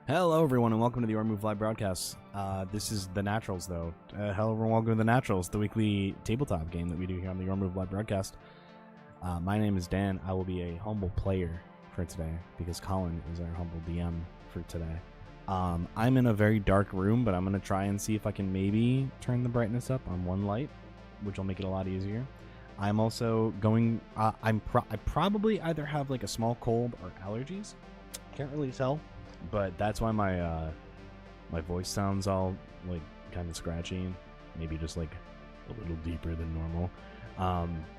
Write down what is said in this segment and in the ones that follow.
Hello, everyone, and welcome to the Yortburg live broadcast. This is the Naturals, though. Hello, everyone, welcome to the Naturals, the weekly tabletop game that we do here on the Yortburg live broadcast. My name is Dan. I will be a humble player for today because Colin is our humble DM for today. I'm in a very dark room, but I'm going to try and see if I can maybe turn the brightness up on one light, which will make it a lot easier. I'm also going... I probably either have like a small cold or allergies. Can't really tell. But that's why my my voice sounds all like kind of scratchy, maybe just like a little deeper than normal.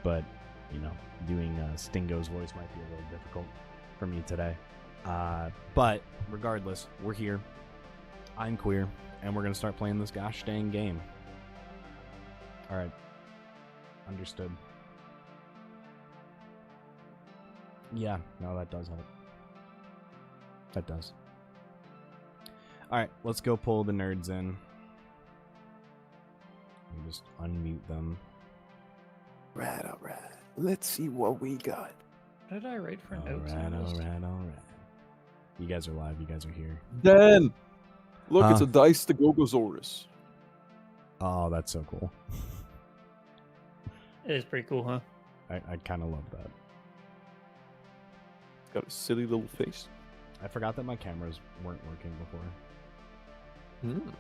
But you know, doing Stingo's voice might be a little difficult for me today. But regardless, we're here. I'm queer, and we're gonna start playing this gosh dang game. All right, understood. Yeah, no, that does help. That does. Alright, let's go pull the nerds in. And just unmute them. Alright. Let's see what we got. What did I write for notes? Alright. You guys are live. You guys are here. Dan! Look, it's Huh? a Dice the Gogosaurus. Oh, that's so cool. It is pretty cool, huh? I kind of love that. It's got a silly little face. I forgot that my cameras weren't working before. Hmm.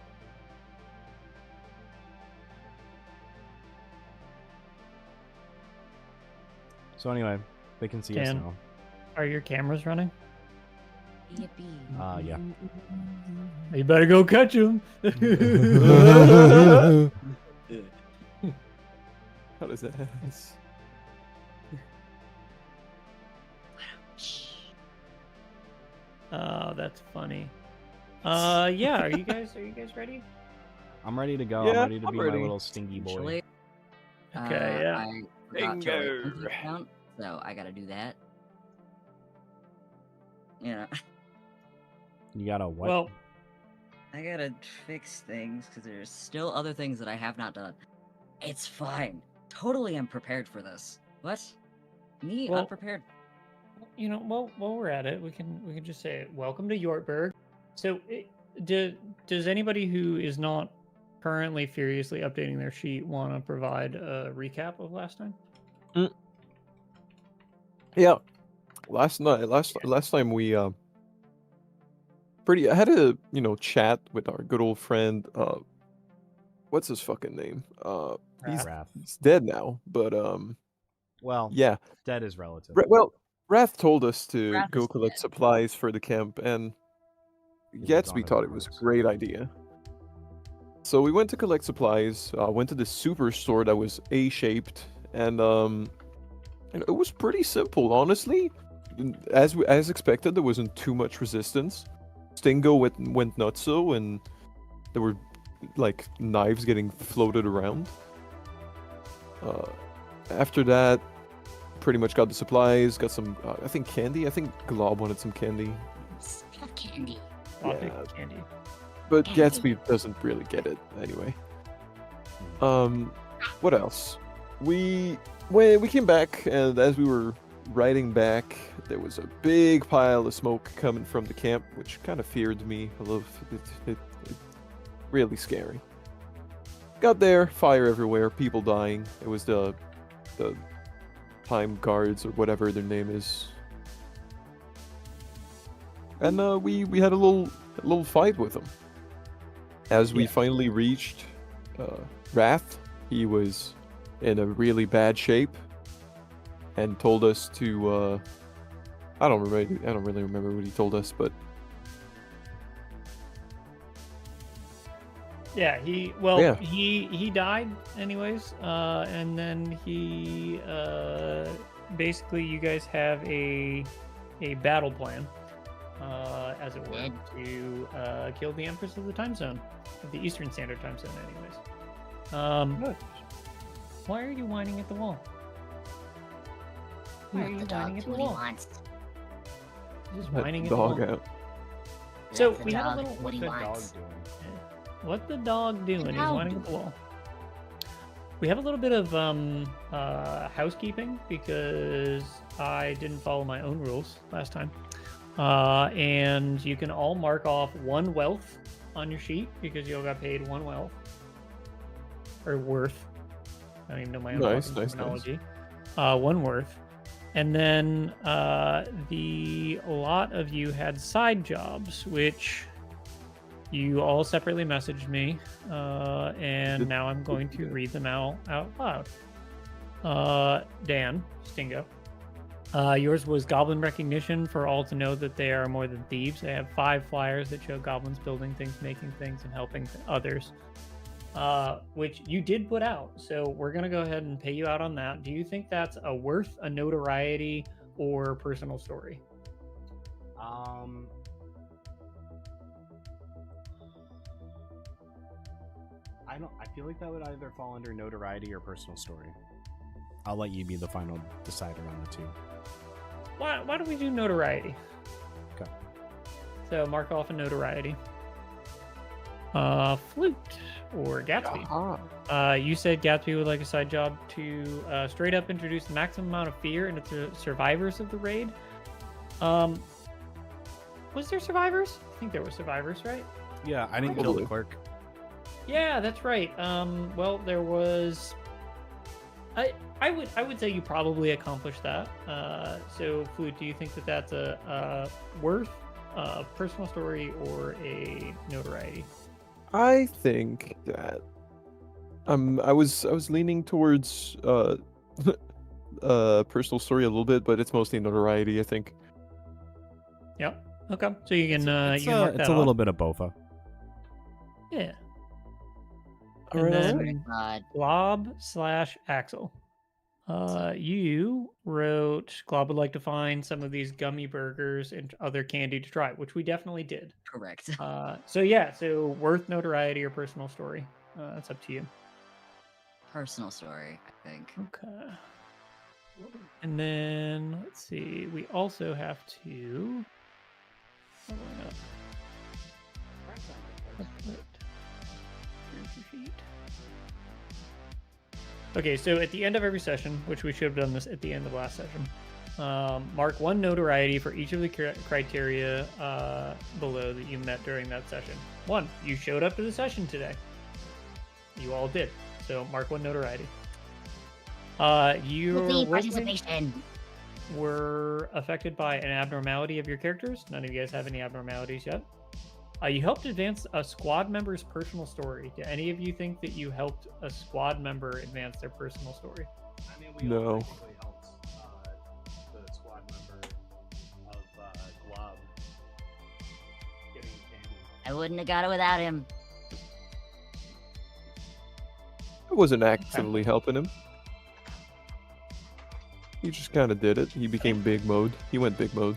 So anyway, they can see us Dan. now. Are your cameras running? Yippee. Yeah. You better go catch him. How does that happen? Oh, that's funny. Yeah. Are you guys ready? I'm ready to go. Yeah, I'm ready to I'm be ready. my little stingy boy. Actually, Okay. Yeah. I forgot to Bingo. link the account, so I gotta do that. Yeah, You got a what? Well, I gotta fix things because there's still other things that I have not done. It's fine. Totally unprepared for this. What? Me Well- unprepared? you know, while we're at it, we can just say welcome to Yortburg. So, does anybody who is not currently furiously updating their sheet want to provide a recap of last time? Yeah. Last time we I had a chat with our good old friend what's his fucking name? Wrath. He's dead now, but Well, yeah. dead is relative. Wrath told us to Wrath go is collect dead. supplies for the camp, and He lives on Gatsby his thought it was a horse. great idea. So we went to collect supplies, went to the superstore that was A-shaped, and it was pretty simple, honestly. As expected, there wasn't too much resistance. Stingo went nutso, and there were like knives getting floated around. After that, pretty much got the supplies, got some, I think candy. I think Glob wanted some candy. Have candy. Topic Yeah. candy. But Gatsby doesn't really get it anyway. What else? We came back, and as we were riding back, there was a big pile of smoke coming from the camp, which kind of feared me a little. It really scary. Got there, fire everywhere, people dying. It was the time guards or whatever their name is. And we had a little fight with them. As we Yeah. finally reached Wrath, he was in a really bad shape, and told us to. I don't really remember what he told us, but Yeah, Yeah. he died anyways, and then he basically you guys have a battle plan, as it were, to kill the Empress of the time zone, of the Eastern Standard Time Zone, anyways. Why are you whining at the wall? Why are Let you the dog whining at do the what he wall? wants. Just let whining the at the dog wall. out. So Let the we have a dog little- do what he What's the dog wants. doing? What the dog doing? He's dog whining at the wall. We have a little bit of housekeeping because I didn't follow my own rules last time. And you can all mark off 1 wealth on your sheet because you all got paid 1 wealth. Or worth. I don't even know my own Nice, fucking nice. terminology. 1 worth. And then the lot of you had side jobs, which you all separately messaged me, and Did- now I'm going to read them out loud. Dan, Stingo, yours was Goblin Recognition for all to know that they are more than thieves. I have 5 flyers that show goblins building things, making things, and helping others, which you did put out. So we're going to go ahead and pay you out on that. Do you think that's a worth, a notoriety, or personal story? I feel like that would either fall under notoriety or personal story. I'll let you be the final decider on the two. Why don't we do notoriety? Okay. So mark off a notoriety. Flute or Gatsby. Aha. You said Gatsby would like a side job to straight up introduce the maximum amount of fear into the survivors of the raid. Was there survivors? I think there were survivors, right? Yeah, I didn't kill the Probably. clerk. Yeah, that's right. Well, there was. I would say you probably accomplished that. So, Flute, do you think that that's a worth, personal story, or a notoriety? I think that I was leaning towards personal story a little bit, but it's mostly notoriety, I think. Yep. Okay. So you can It's you can mark it's that a off. little bit of both. Yeah. All And right, all then right. God. Glob/Axel. You wrote Glob would like to find some of these gummy burgers and other candy to try, which we definitely did. Correct. So yeah, so worth notoriety or personal story. That's up to you. Personal story, I think. Okay. And then let's see. We also have to. Leveling up. Okay, so at the end of every session, which we should have done this at the end of last session, mark one notoriety for each of the criteria below that you met during that session. 1, you showed up to the session today. You all did. So mark one notoriety. Your Yippee, role-playing participation. were affected by an abnormality of your characters. None of you guys have any abnormalities yet. You helped advance a squad member's personal story. Do any of you think that you helped a squad member advance their personal story? I mean, we No. all technically helped the squad member of Glob getting candy. I wouldn't have got it without him. I wasn't actively helping him. He just kind of did it. He became big mode. He went big mode.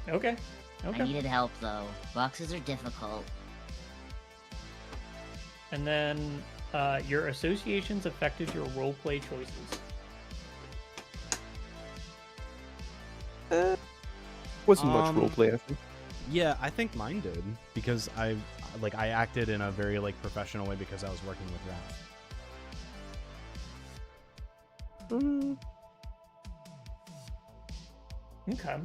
Okay. I Okay. needed help, though. Boxes are difficult. And then your associations affected your roleplay choices. Wasn't much Um, roleplay, I think. Yeah, I think mine did because I acted in a very professional way because I was working with Raph. Okay.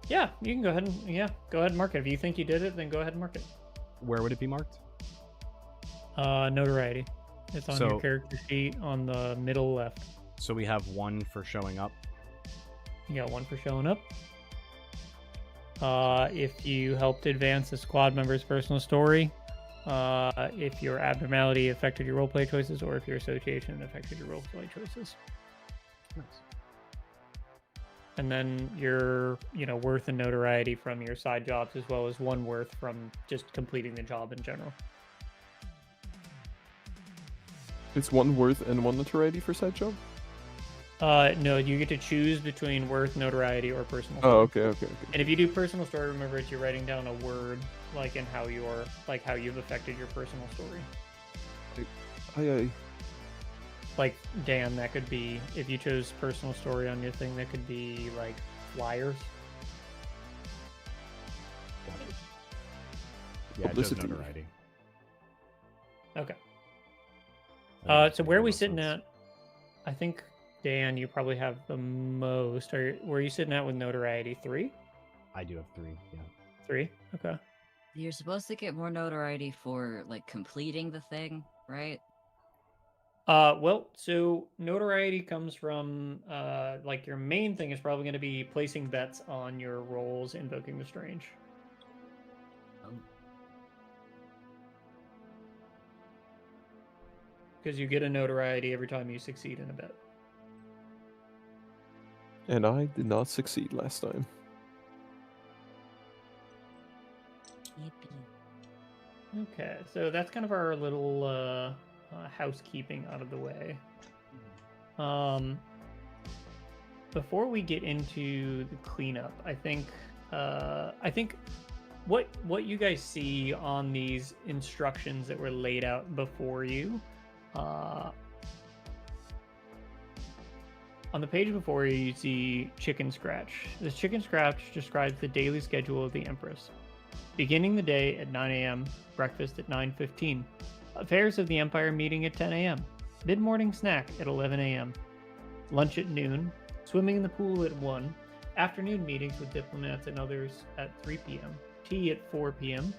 Yeah, you can go ahead and go ahead and mark it. If you think you did it, then go ahead and mark it. Where would it be marked? Notoriety. It's on So- your character sheet on the middle left. So we have 1 for showing up. You got 1 for showing up. If you helped advance a squad member's personal story, if your abnormality affected your roleplay choices, or if your association affected your roleplay choices. Nice. And then your, worth and notoriety from your side jobs, as well as 1 worth from just completing the job in general. It's 1 worth and 1 notoriety for side job? No, you get to choose between worth, notoriety, or personal story. Oh, okay. And if you do personal story, remember you're writing down a word, like in how you've affected your personal story. Aye. Like Dan, that could be, if you chose personal story on your thing, that could be like flyers. Yeah, just Publicity. notoriety. Okay. I think So that where are makes we most sitting sense. at? I think Dan, you probably have the most. Where are you sitting at with notoriety? 3? I do have 3. Yeah. 3. Okay. You're supposed to get more notoriety for, completing the thing, right? Well, so notoriety comes from, your main thing is probably going to be placing bets on your rolls, invoking the strange. Oh. Because you get a notoriety every time you succeed in a bet. And I did not succeed last time. Yippee. Okay, so that's kind of our little housekeeping out of the way. Before we get into the cleanup, I think what you guys see on these instructions that were laid out before you, on the page before you, you see Chicken Scratch. This Chicken Scratch describes the daily schedule of the Empress. Beginning the day at 9 a.m., breakfast at 9:15, affairs of the Empire meeting at 10 a.m., mid-morning snack at 11 a.m., lunch at noon, swimming in the pool at 1, afternoon meetings with diplomats and others at 3 p.m., tea at 4 p.m.,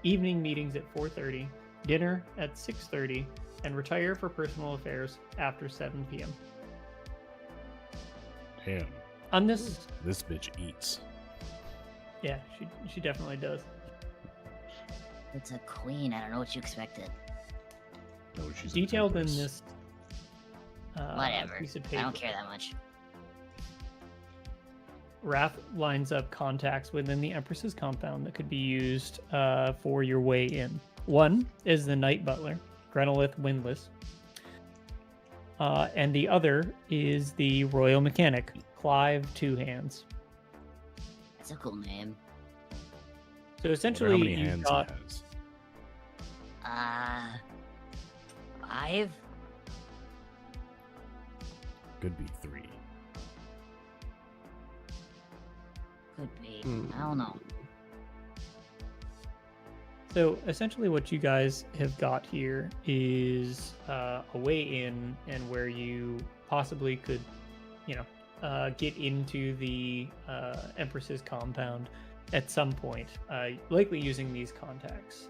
evening meetings at 4:30, dinner at 6:30, and retire for personal affairs after 7 p.m. Damn. On this, This bitch eats. yeah, she definitely does. It's a queen. I don't know what you expected. No, she's Detailed in empress. this Whatever. piece of I paper, don't care that much. Wrath lines up contacts within the Empress's compound that could be used for your way in. One is the Night Butler, Grenolith Windless. And the other is the Royal Mechanic, Clive Two Hands. That's a cool name. So Wonder essentially, how many you've hands got it has. 5? Could be 3. Could be. I don't know. So essentially what you guys have got here is a way in and where you possibly could, get into the Empress's compound at some point, likely using these contacts.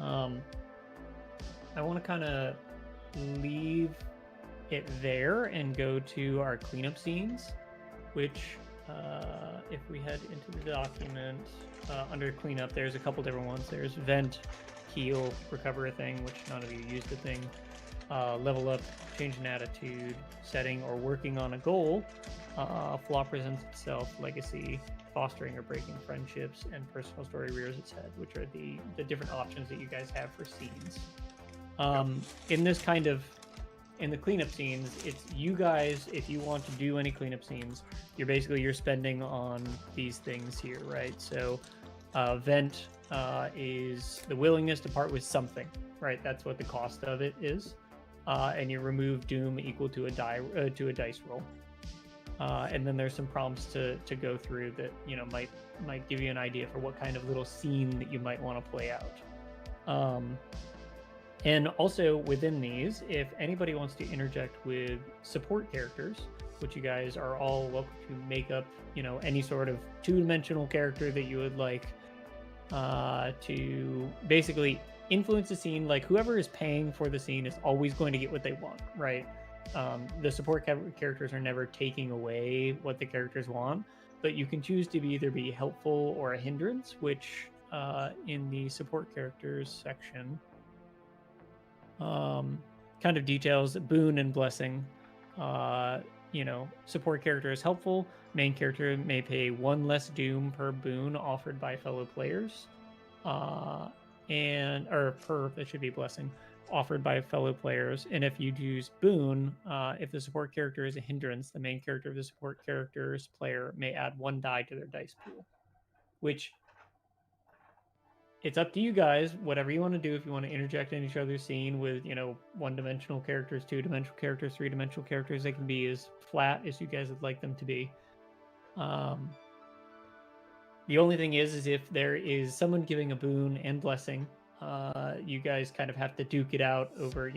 I want to kind of leave it there and go to our cleanup scenes, which if we head into the document under cleanup, there's a couple different ones. There's vent, heal, recover a thing, which none of you used a thing, level up, change an attitude, setting or working on a goal, flaw presents itself, legacy, fostering or breaking friendships, and personal story rears its head, which are the different options that you guys have for scenes. In the cleanup scenes, it's you guys, if you want to do any cleanup scenes, you're spending on these things here, right? So vent is the willingness to part with something, right? That's what the cost of it is. And you remove doom equal to a dice roll. And then there's some prompts to go through that might give you an idea for what kind of little scene that you might want to play out. And also within these, if anybody wants to interject with support characters, which you guys are all welcome to make up, any sort of two-dimensional character that you would like to basically influence the scene. Like whoever is paying for the scene is always going to get what they want, right? The support characters are never taking away what the characters want, but you can choose to either be helpful or a hindrance, which in the support characters section kind of details boon and blessing. Support character is helpful. Main character may pay 1 less doom per boon offered by fellow players, that should be blessing offered by fellow players. And if you use boon, if the support character is a hindrance, the main character of the support character's player may add 1 die to their dice pool, which it's up to you guys, whatever you want to do. If you want to interject in each other's scene with, one-dimensional characters, two-dimensional characters, three-dimensional characters, they can be as flat as you guys would like them to be. The only thing is if there is someone giving a boon and blessing, you guys kind of have to duke it out over,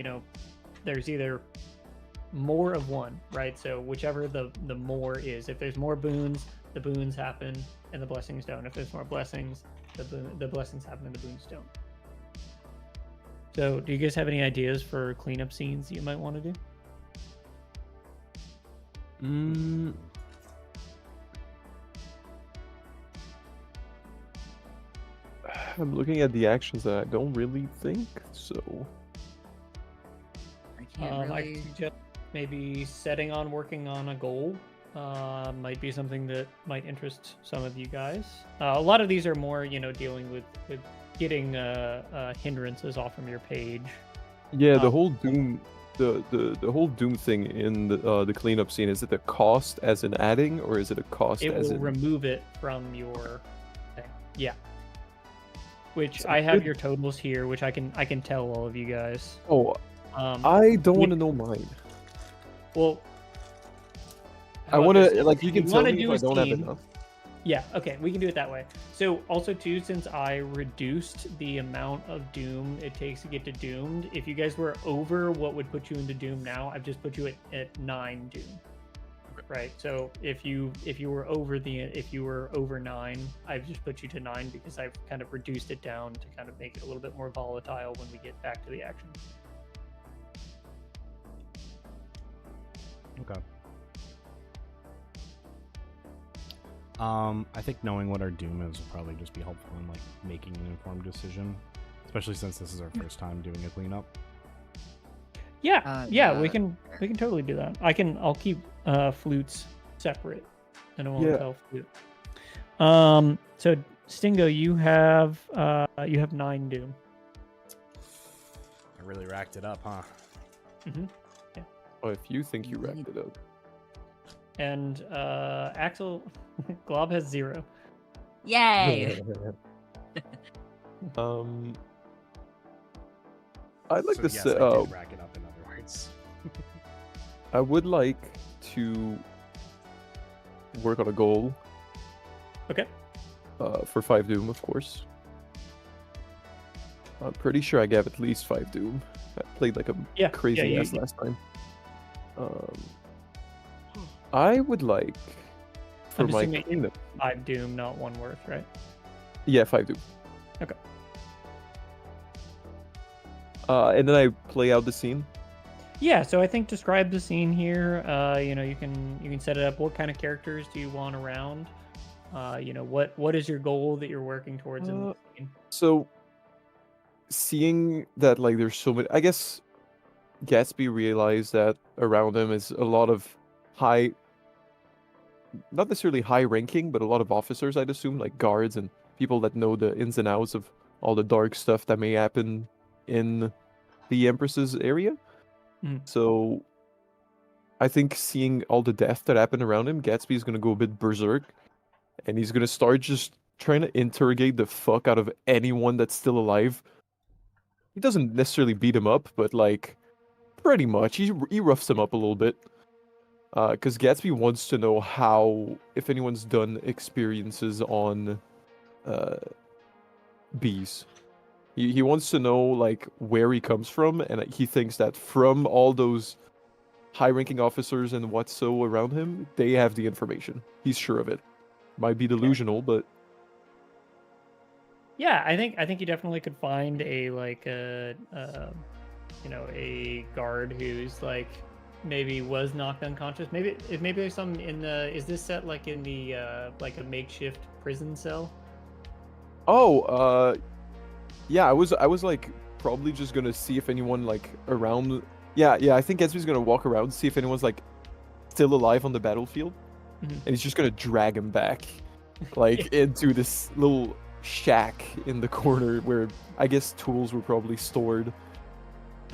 there's either more of one, right? So whichever the more is. If there's more boons, the boons happen and the blessings don't. If there's more blessings, the blessings happen and the boons don't. So do you guys have any ideas for cleanup scenes you might want to do? I'm looking at the actions and I don't really think so. I can't I really. could suggest maybe setting on working on a goal. Might be something that might interest some of you guys. A lot of these are more, dealing with getting hindrances off from your page. Yeah, the whole doom, the whole doom thing in the cleanup scene, is it a cost as in adding, or is it a cost It as will in? remove it from your thing. Yeah. Which So I have good. your totals here, which I can tell all of you guys. Oh, we- I don't want to know mine. Well, I how want about to this? like you If can tell wanna me do if I a don't have scene- enough. Yeah, okay, we can do it that way. So also too, since I reduced the amount of doom it takes to get to doomed, if you guys were over what would put you into doom now, I've just put you at 9 doom. right? So if you were over 9, I've just put you to 9 because I've kind of reduced it down to kind of make it a little bit more volatile when we get back to the action. Okay. I think knowing what our doom is will probably just be helpful in like making an informed decision, especially since this is our first time doing a cleanup. Yeah, Yeah, we can totally do that. I'll keep flutes separate, and I won't Yeah. tell flute. So Stingo, you have 9 doom. I really racked it up, huh? Mm-hmm. Oh, if you think you wrapped it up. And Axel, Glob has 0. Yay! I'd like So to yes, say, I did rack it up in other words. I would like to work on a goal. Okay. For 5 doom, of course. I'm pretty sure I gave at least 5 doom. I played like a crazy ass last time. I would like for I'm my assuming cleanup. 5 doom, not 1 worth, right? Yeah, 5 doom. Okay. And then I play out the scene. Yeah, so I think describe the scene here. You can set it up. What kind of characters do you want around? What is your goal that you're working towards in the scene? So, seeing that like there's so many, I guess Gatsby realized that around him is a lot of not necessarily high ranking, but a lot of officers, I'd assume, like guards and people that know the ins and outs of all the dark stuff that may happen in the Empress's area. So I think seeing all the death that happened around him, Gatsby's gonna go a bit berserk, and he's gonna start just trying to interrogate the fuck out of anyone that's still alive. He doesn't necessarily beat him up, but like pretty much he roughs him up a little bit. Because Gatsby wants to know if anyone's done experiences on bees. He wants to know like where he comes from, and he thinks that from all those high-ranking officers and what's so around him, they have the information. He's sure of it. Might be delusional, but Yeah, I think you definitely could find a guard who's like maybe was knocked unconscious. Maybe there's some in the. Is this set like in the like a makeshift prison cell? yeah, I was like probably just gonna see if anyone like around. Yeah, I think Gatsby's gonna walk around, see if anyone's like still alive on the battlefield, and he's just gonna drag him back, like into this little shack in the corner where I guess tools were probably stored.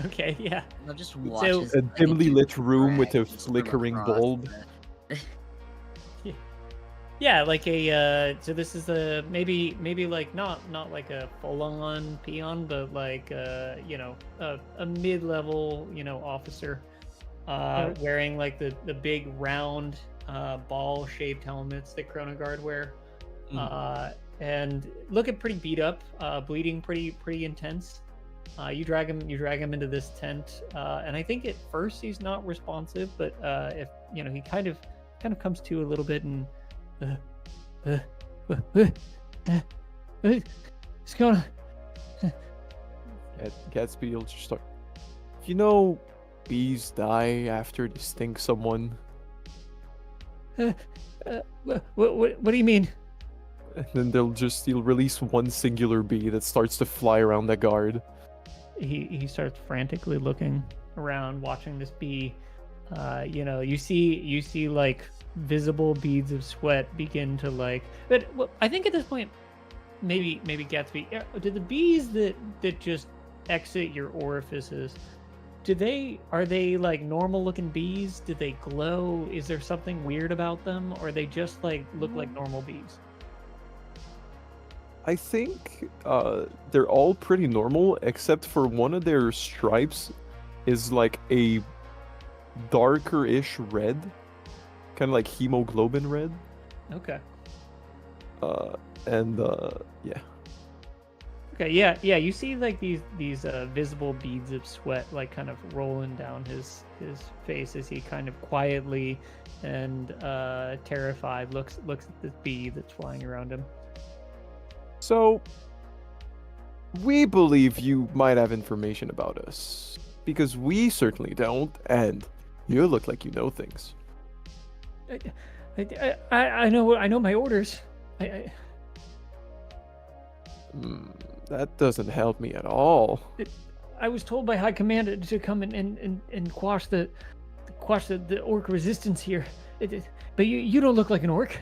Okay, yeah. I'll just So- watch his A dimly lit room with a drag just from flickering across bulb. Yeah, like a so this is a maybe like not like a full-on peon, but like a mid-level officer wearing like the big round ball-shaped helmets that Chrono Guard wear, and looking pretty beat up, bleeding pretty intense. You drag him into this tent, and I think at first he's not responsive, but if he kind of comes to a little bit and. What's going on? Gatsby will just start. Bees die after they sting someone. What do you mean? And then he'll release one singular bee that starts to fly around the guard. He starts frantically looking around, watching this bee. You see like visible beads of sweat begin to like. But I think at this point, maybe Gatsby. Do the bees that just exit your orifices? Are they like normal looking bees? Do they glow? Is there something weird about them, or they just like look like normal bees? I think they're all pretty normal, except for one of their stripes is like a darker-ish red, kind of like hemoglobin red. Okay. Yeah. Okay, yeah. You see like these visible beads of sweat like kind of rolling down his face as he kind of quietly and terrified looks at this bee that's flying around him. So, we believe you might have information about us because we certainly don't, and you look like you know things. I know my orders. That doesn't help me at all. I was told by High Command to come and quash the orc resistance here. But you don't look like an orc.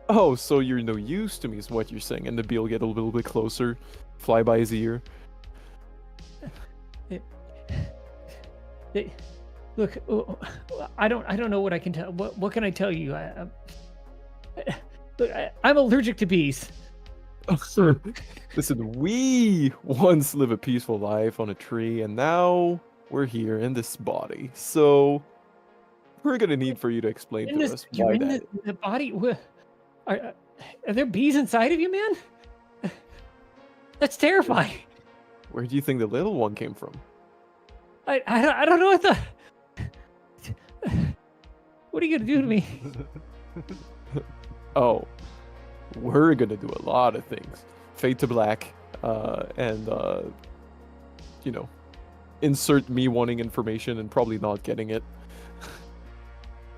Oh, so you're no use to me is what you're saying, and the bee will get a little bit closer, fly by his ear. Look, I don't know what I can tell. What can I tell you? Look, I'm allergic to bees. Listen, we once lived a peaceful life on a tree, and now we're here in this body. So we're gonna need for you to explain to us why that. The body. Are there bees inside of you, man? That's terrifying. Where do you think the little one came from? I don't know what the. What are you gonna do to me? Oh, we're gonna do a lot of things. Fade to black, and insert me wanting information and probably not getting it.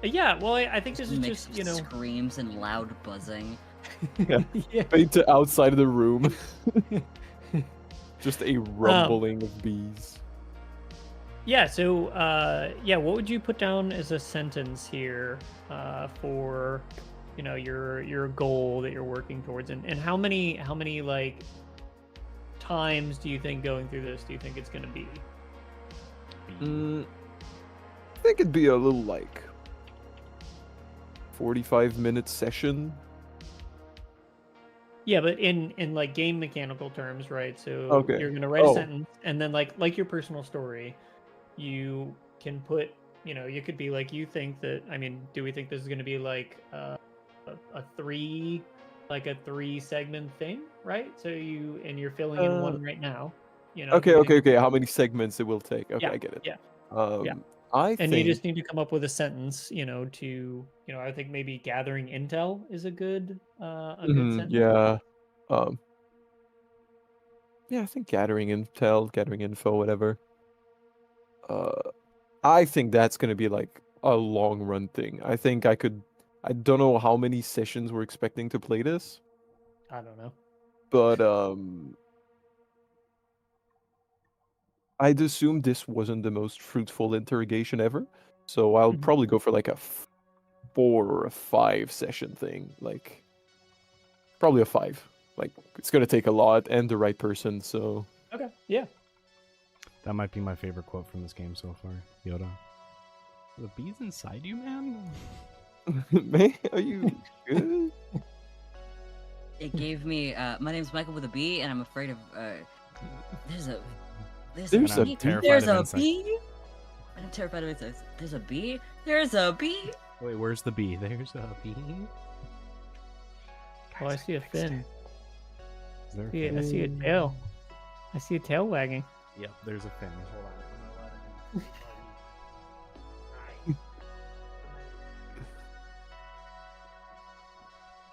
Yeah, well, I think this is Mix just of screams and loud buzzing. Yeah. Yeah. Fade to outside of the room. Just a rumbling of bees. Yeah, so what would you put down as a sentence here for your goal that you're working towards, and how many like times do you think going through this do you think it's going to be? I think it'd be a little like 45-minute session. Yeah, but in like game mechanical terms, right? So Okay. you're gonna write a sentence, and then like your personal story, you can put, you could be like, you think that, do we think this is gonna be like a 3 segment thing, right? So you're filling in one right now. Okay. How many segments it will take? Okay, Yeah, I get it. yeah. Yeah. You just need to come up with a sentence, I think maybe gathering intel is a good sentence. Yeah. Yeah, I think gathering intel, gathering info, whatever. I think that's gonna be like a long run thing. I don't know how many sessions we're expecting to play this, I don't know. but I'd assume this wasn't the most fruitful interrogation ever. So I'll probably go for like a 4 or a 5 session thing. Like probably a 5. Like it's gonna take a lot and the right person, so Okay, yeah. That might be my favorite quote from this game so far. Yoda. The bees inside you, man? man, are you good? It gave me. My name's Michael with a B, and I'm afraid of. There's a There's a bee. terrified There's of a insects. bee. I'm terrified of insects. There's a bee. There's a bee. Wait, where's the bee? There's a bee. Oh, I see a fin. Is there a Yeah, fin? I see a tail. I see a tail wagging. Yep, there's a fin. Hold on.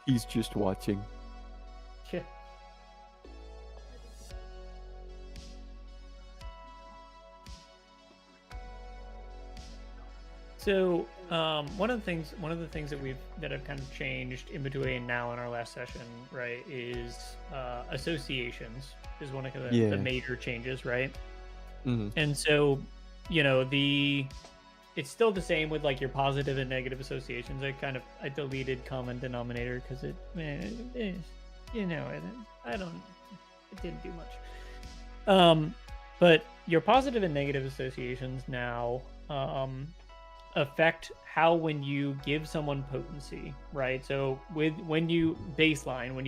He's just watching. Shit. So, one of the things that I've kind of changed in between now and our last session, right, is associations is one of the major changes, right? Mm-hmm. And so, it's still the same with like your positive and negative associations. I deleted common denominator because it didn't do much. But your positive and negative associations now affect how when you give someone potency, right? So when you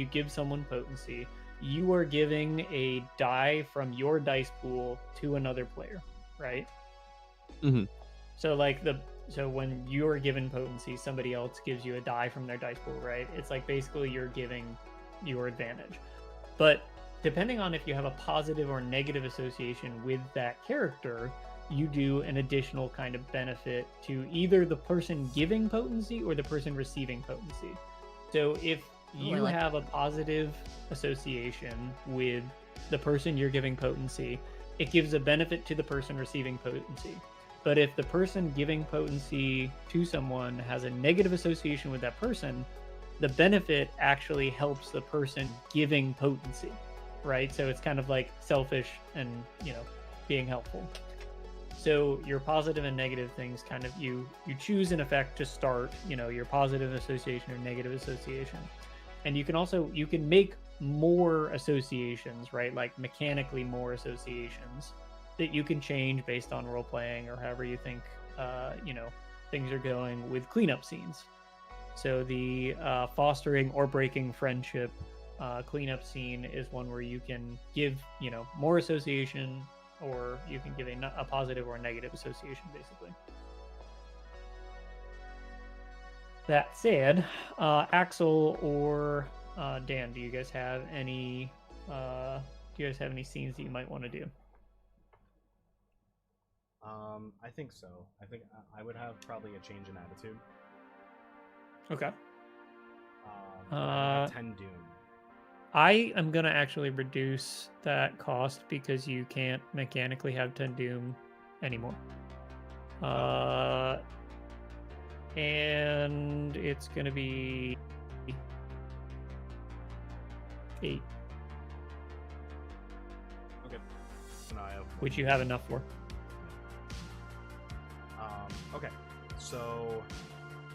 give someone potency, you are giving a die from your dice pool to another player, right? Mm-hmm. So so when you're given potency, somebody else gives you a die from their dice pool, right? It's like basically you're giving your advantage. But depending on if you have a positive or negative association with that character, you do an additional kind of benefit to either the person giving potency or the person receiving potency. So if you have a positive association with the person you're giving potency, it gives a benefit to the person receiving potency. But if the person giving potency to someone has a negative association with that person, the benefit actually helps the person giving potency, right? So it's kind of like selfish and, being helpful. So your positive and negative things kind of, you choose an effect to start, your positive association or negative association. And you can make more associations, right? Like mechanically more associations that you can change based on role playing or however you think, things are going with cleanup scenes. So the fostering or breaking friendship cleanup scene is one where you can give, more association, or you can give a positive or a negative association, basically. That said, Axel or Dan, do you guys have any scenes that you might want to do? I think so. I think I would have probably a change in attitude. Okay. 10 Doom. I am going to actually reduce that cost because you can't mechanically have 10 Doom anymore. And it's going to be 8. Okay. So now I have which you have enough for. Okay. So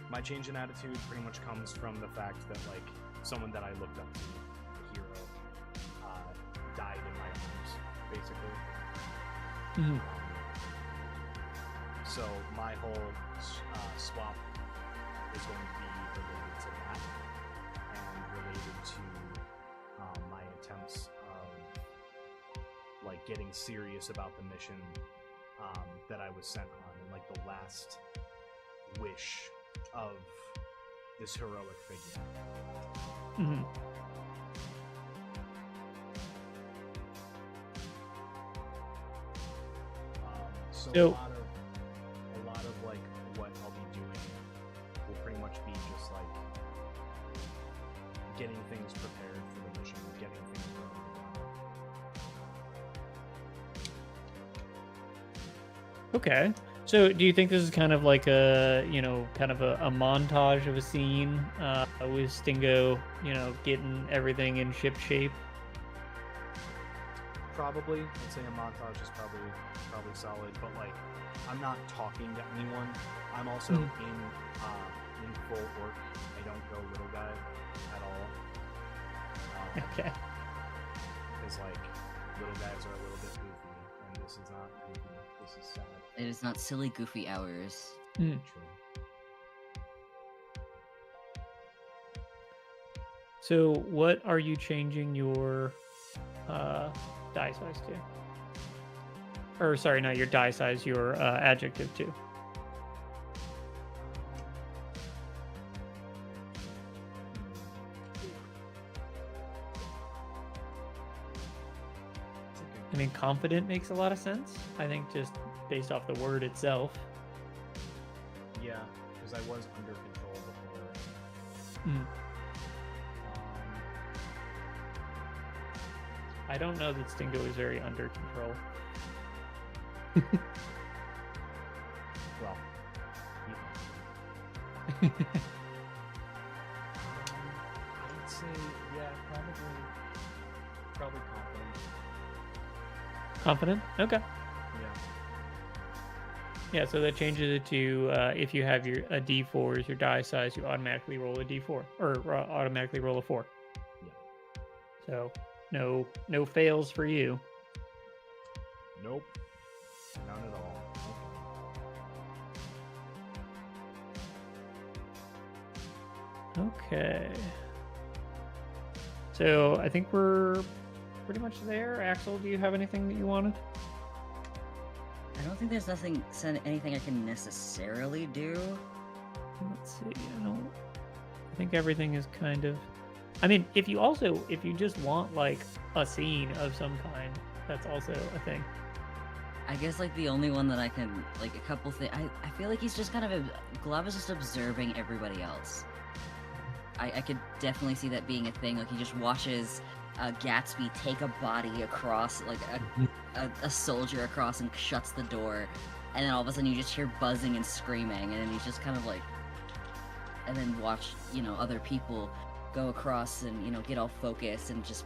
my change in attitude pretty much comes from the fact that, like, someone that I looked up to, a hero, died in my arms, basically. Mm-hmm. So my whole swap is going to be related to that, and related to my attempts of, like, getting serious about the mission that I was sent on, and, like, the last wish of this heroic figure. Mm-hmm. So So- a lot of like what I'll be doing will pretty much be just like getting things prepared for the mission, getting things ready to go. Okay. So do you think this is kind of like a montage of a scene with Stingo, getting everything in ship shape? Probably, I'd say a montage is probably solid, but like I'm not talking to anyone. I'm also in full orc. I don't go little guy at all. Okay. Because like little guys are a little bit goofy, and this is not goofy. This is sad. It is not silly, goofy hours. Mm. True. So what are you changing your die size to? Or sorry, not your die size, your adjective to. I mean, confident makes a lot of sense. I think just based off the word itself. Yeah, because I was under control before. Mm. I don't know that Stingo is very under control. Well, I'd say, yeah, probably confident. Confident? Okay. Yeah. Yeah, so that changes it to if you have a D4 as your die size, you automatically roll a D4 or automatically roll a 4. Yeah. So no fails for you. Nope. None at all. Okay. So I think we're pretty much there. Axel, do you have anything that you wanted? I don't think there's anything I can necessarily do. Let's see. I think everything is kind of I mean, if you just want like a scene of some kind, that's also a thing. I guess like the only one that I can like a couple things. I feel like he's just kind of Glove is just observing everybody else. I could definitely see that being a thing. Like he just watches Gatsby take a body across, like a soldier across, and shuts the door, and then all of a sudden you just hear buzzing and screaming, and then he's just kind of like, and then watch other people go across and get all focused and just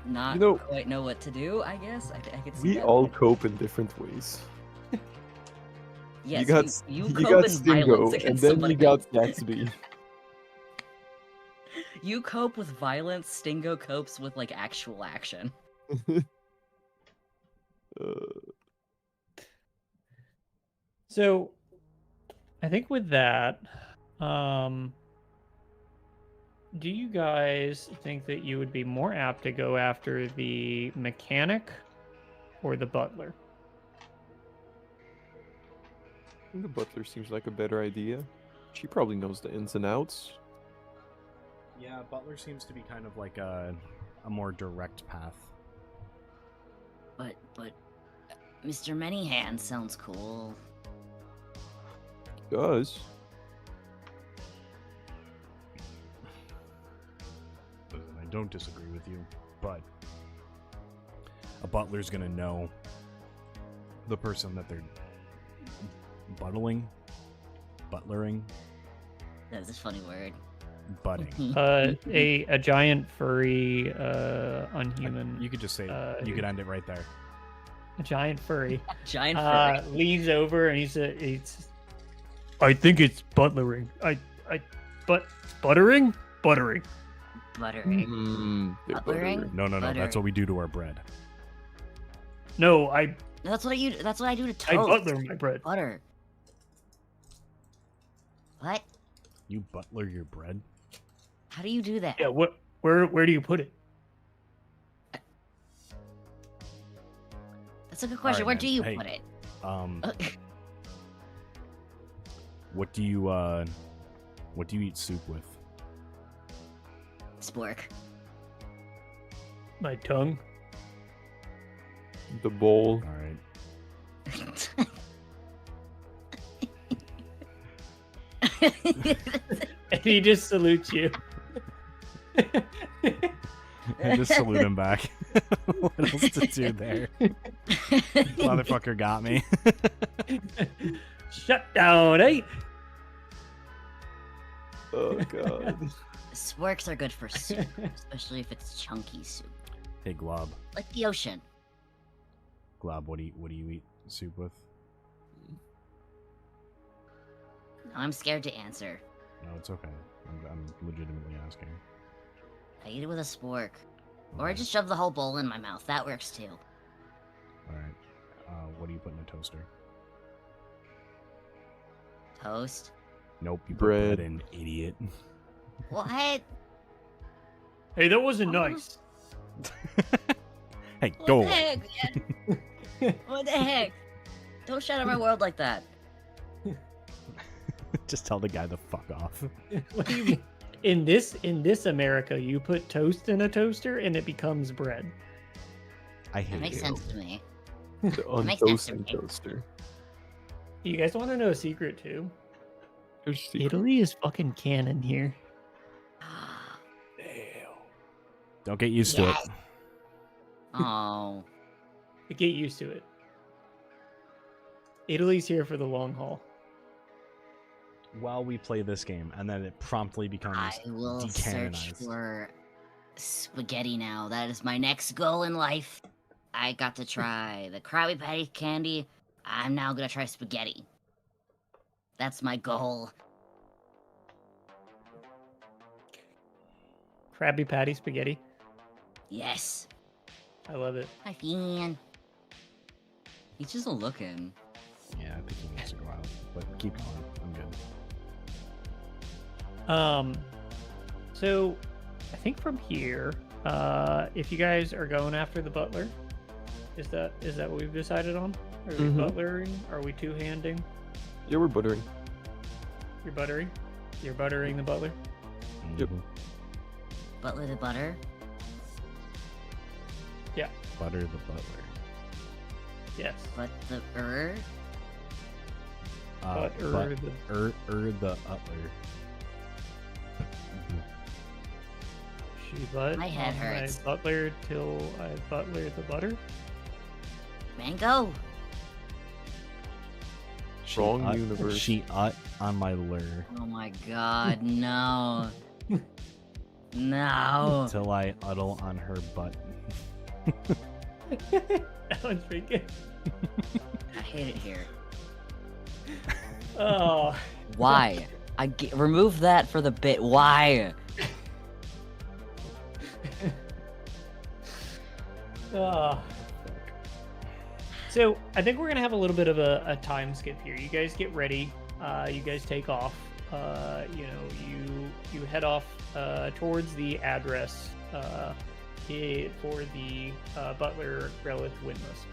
not quite know what to do. I guess I could see We that. all cope in different ways. Yes, you cope got in Stingo, violence and against then somebody you got else. Gatsby. You cope with violence, Stingo copes with like actual action. So, I think with that, do you guys think that you would be more apt to go after the mechanic or the butler? I think the butler seems like a better idea. She probably knows the ins and outs. Yeah, Butler seems to be kind of like a more direct path. But Mr. Many Hands sounds cool. Does. Listen, I don't disagree with you, but a butler's gonna know the person that they're butlering. That was a funny word. Butting. A giant furry unhuman. You could just say you could end it right there. A giant furry. Giant furry. Leans over and he's I think it's butlering. Buttering? Buttering. Buttering. Buttering? No. Buttering. That's what we do to our bread. No, That's what I do to toast. I butler my bread. Butter. What? You butler your bread? How do you do that? Yeah, where do you put it? That's a good question. Alright, Where do you man. put it? What do you eat soup with? Spork. My tongue. The bowl. All right. And he just salutes you. I just salute him back. What else to do there? Motherfucker got me. Shut down, eh? Oh god. Sporks are good for soup, especially if it's chunky soup, Hey Glob. like the ocean. Glob, what do you eat soup with? I'm scared to answer. No, it's okay. I'm legitimately asking. I eat it with a spork, or I Okay. just shove the whole bowl in my mouth. That works too. All right. What do you put in a toaster? Toast. Nope, you put Bread. bread in, idiot. What? Hey, that wasn't nice. Hey, What go the away. heck, man? What the heck? Don't shatter my world like that. Just tell the guy to fuck off. What do you mean? In this America, you put toast in a toaster and it becomes bread. I That hate makes you. sense to me. The Makes sense to untoasting me. toaster. You guys want to know a secret too? Here's the secret. Italy is fucking canon here. Don't get used to it. Yes. Oh. Get used to it. Italy's here for the long haul. While we play this game, and then it promptly becomes I will search decanonized. for spaghetti now. That is my next goal in life. I got to try the Krabby Patty candy. I'm now gonna try spaghetti. That's my goal. Krabby Patty spaghetti. Yes. I love it. Hi, Fian. He's just looking. Yeah, I think he needs to go out. But keep going. I'm good. So I think from here, if you guys are going after the butler, is that what we've decided on? Are we butlering? Are we two-handing? Yeah, we're buttering. You're buttering? You're buttering the butler? Yep. Mhm. Butler the butter. Yeah. Butter the butler. Yes. But the Butter the utler. She but My head on hurts. butler till I butler the butter. mango. Wrong universe. She on my lure Oh my god, no. No. till I uddle on her butt. That one's pretty good. I hate it here. Oh. Why? Remove that for the bit. Why? Ah. So I think we're gonna have a little bit of a time skip here. You guys get ready. You guys take off. You head off towards the address for the Butler Relic Windlass,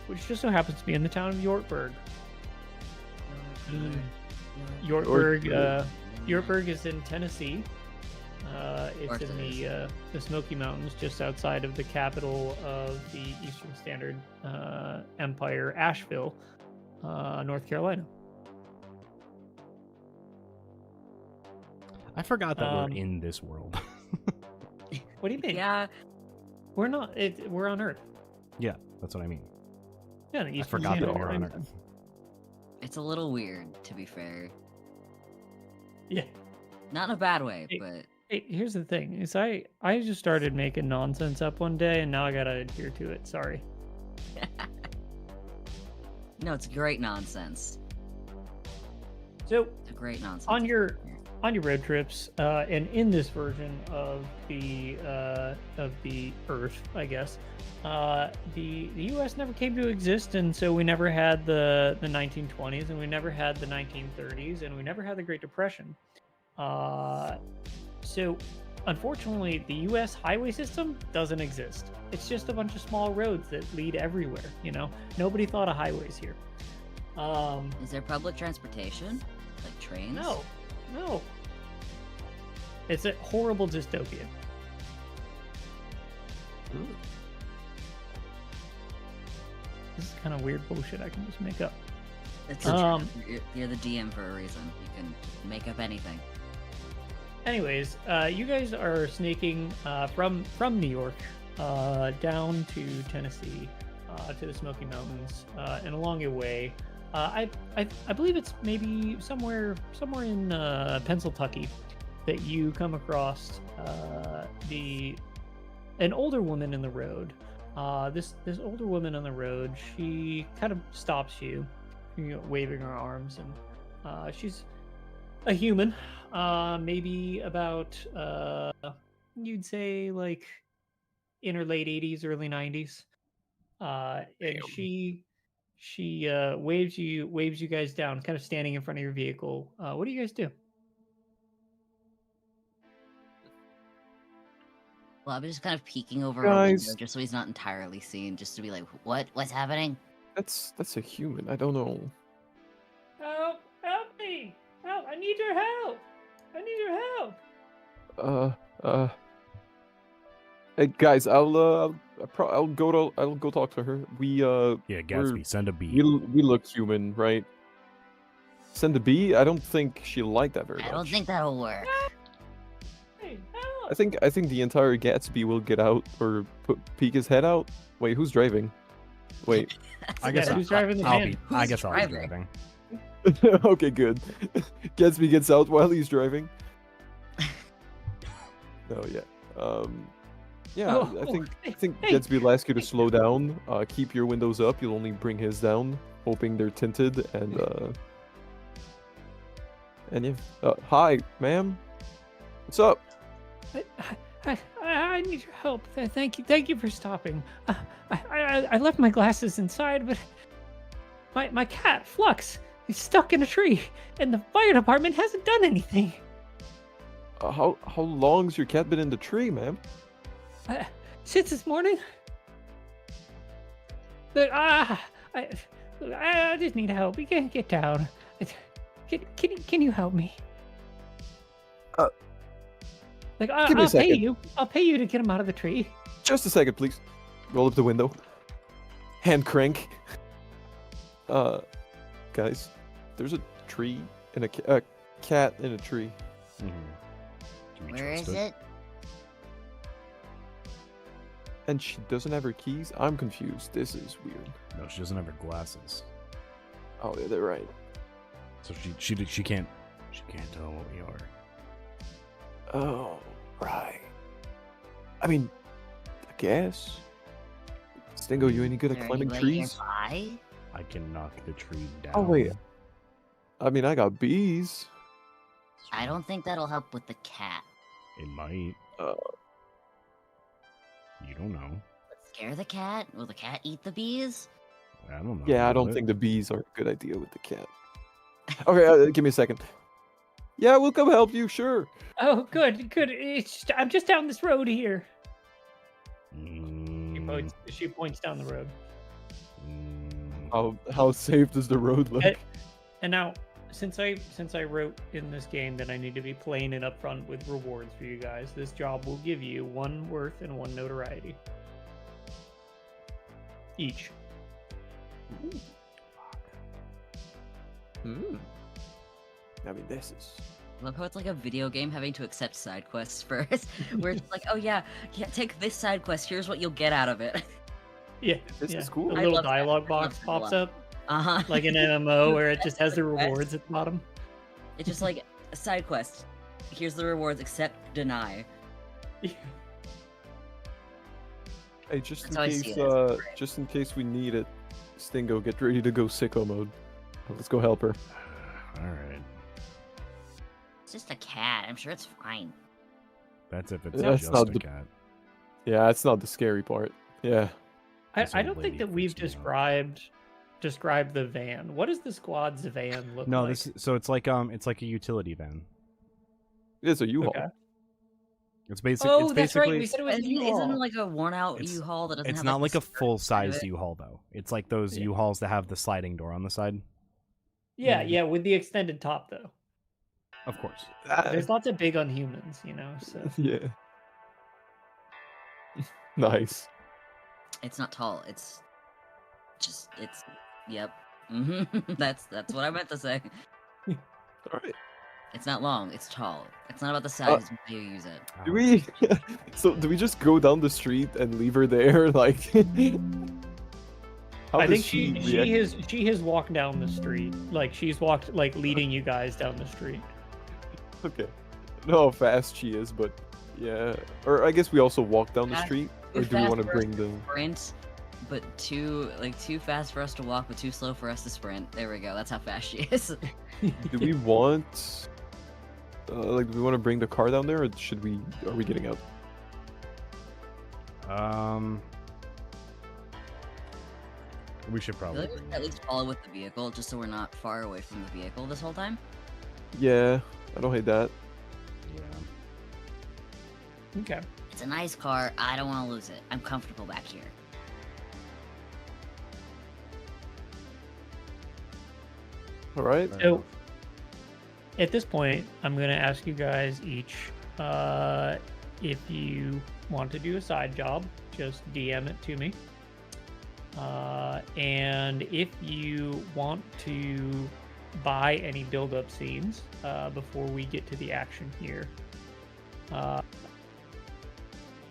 which just so happens to be in the town of Yortburg. Yortburg is in Tennessee. It's in the Smoky Mountains, just outside of the capital of the Eastern Standard Empire, Asheville, North Carolina. I forgot that we're in this world. What do you mean? Yeah. We're not. We're on Earth. Yeah, that's what I mean. Yeah, the I Eastern forgot that Standard we were on Empire. Earth. It's a little weird, to be fair. Yeah. Not in a bad way, Hey. but Hey, here's the thing: is I just started making nonsense up one day, and now I gotta adhere to it. Sorry. no, it's great nonsense. So It's a great nonsense. on your road trips, and in this version of the Earth, I guess, the U.S. never came to exist, and so we never had the 1920s, and we never had the 1930s, and we never had the Great Depression. So unfortunately, the U.S. highway system doesn't exist. It's just a bunch of small roads that lead everywhere. Nobody thought of highways here. Is there public transportation? Like trains? No. It's a horrible dystopia. This is kind of weird bullshit I can just make up. It's you're the DM for a reason. You can make up anything. Anyways, you guys are sneaking from New York down to Tennessee to the Smoky Mountains, and along your way, I believe it's maybe somewhere in Pennsylvania that you come across an older woman in the road. This older woman on the road, she kind of stops you, waving her arms, and she's a human, maybe about you'd say like in her late 80s, early 90s, and Damn. she waves you guys down, kind of standing in front of your vehicle. What do you guys do? Well, I'm just kind of peeking over our Guys. window just so he's not entirely seen, just to be like, what's happening? That's a human. I don't know. Help me! Help! I need your help! I need your help! Hey guys, I'll go talk to her. Yeah, Gatsby, send a bee. We look human, right? Send a bee? I don't think she'll like that very much. I don't think that'll work. Hey, help! I think the entire Gatsby will get out or peek his head out. Wait, who's driving? Wait. I guess who's driving the I'll van? be. I Who's guess I'll be driving? driving. Okay, good. Gatsby gets out while he's driving. Oh yeah. Yeah, Oh, I think hey. Gatsby will ask you to slow down. Keep your windows up. You'll only bring his down, hoping they're tinted. And yeah. Hi, ma'am. What's up? I need your help. Thank you for stopping. I left my glasses inside, but my cat Flux is stuck in a tree, and the fire department hasn't done anything. How long's your cat been in the tree, ma'am? Since this morning. But I just need help. We can't get down. Can you help me? Like, Give me a I'll pay second. you. I'll pay you to get him out of the tree. Just a second, please. Roll up the window. Hand crank. Guys, there's a tree and a cat in a tree. Can we Where trust is it? And she doesn't have her keys? I'm confused. This is weird. No, she doesn't have her glasses, Oh, yeah, they're right. so she can't tell what we are. Oh, right. I mean, I guess. Stingo, you any good Is at there climbing anybody trees? nearby? I can knock the tree down. Oh, wait. I mean, I got bees. I don't think that'll help with the cat. It might. Uh. You don't know. Scare the cat? Will the cat eat the bees? I don't know. Yeah, I don't Will it? think the bees are a good idea with the cat. Okay, give me a second. Yeah, we'll come help you, sure. Oh, good. I'm just down this road here. She points down the road. How safe does the road look? And now, since I wrote in this game that I need to be plain and upfront with rewards for you guys, this job will give you 1 worth and 1 notoriety. Each. Hmm. I mean, this is... I love how it's like a video game having to accept side quests first, where it's like, oh yeah, take this side quest. Here's what you'll get out of it. Yeah, This yeah. is cool. A I little love that. dialogue I box love that a pops lot. up, Uh-huh. like an MMO where it just has the Quest. rewards at the bottom. It's just like a side quest. Here's the rewards, accept, deny. Hey, just That's how I in see case, it, it's great. just in case we need it, Stingo, get ready to go sicko mode. Let's go help her. All right. It's just a cat. I'm sure it's fine. That's if it's That's just not a the- cat. Yeah, that's not the scary part. Yeah. This I old don't think lady that we've freaks me out. described the van. What does the squad's van look No, like? so it's like a utility van. It's a U-Haul. Okay. It's basically. Oh, it's that's right. basically, We said it was a Isn't U-Haul. it like a worn out It's- U-Haul that doesn't It's have not like the a skirt full side of sized it? U-Haul though. It's like those Yeah. U-Hauls that have the sliding door on the side. Yeah, yeah, with the extended top though. Of course. There's lots of big on humans, you know. So Yeah. Nice. It's not tall. It's Yep. That's what I meant to say. All right. It's not long. It's tall. It's not about the size. It's how you use it. Do we? So do we just go down the street and leave her there? Like, how I does think react? she has walked down the street. Like she's walked like leading you guys down the street. Okay. I don't know how fast she is, but yeah. Or I guess we also walk down the Fast- street. too Or do we fast want to for us bring the? Sprint, but too fast for us to walk, but too slow for us to sprint. There we go. That's how fast she is. Do we want? Like, do we want to bring the car down there, or should we? Are we getting out? We should I probably. feel like we bring should at it. least follow with the vehicle, just so we're not far away from the vehicle this whole time. Yeah, I don't hate that. Yeah. Okay. It's a nice car. I don't want to lose it. I'm comfortable back here. All right. Fair So enough. at this point, I'm gonna ask you guys each if you want to do a side job, just DM it to me. And if you want to buy any build-up scenes before we get to the action here,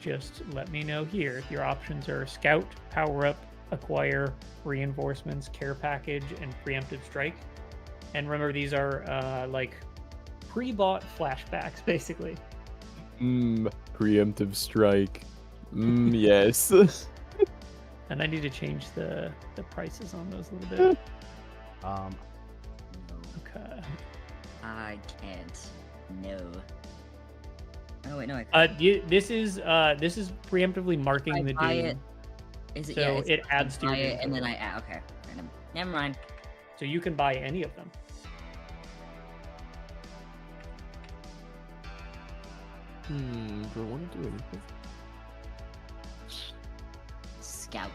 just let me know here. Your options are Scout, Power Up, Acquire, Reinforcements, Care Package, and Preemptive Strike. And remember, these are like pre-bought flashbacks, basically. Preemptive strike. Yes. And I need to change the prices on those a little bit. Um, Okay. I can't. No. Oh wait, no. I This is preemptively marking I the buy doom. it. Is it? So Yeah, it's- it I adds to your buy it, doom and then total. I add. Okay. Random. Never mind. So you can buy any of them. Do I want to do anything? Scout.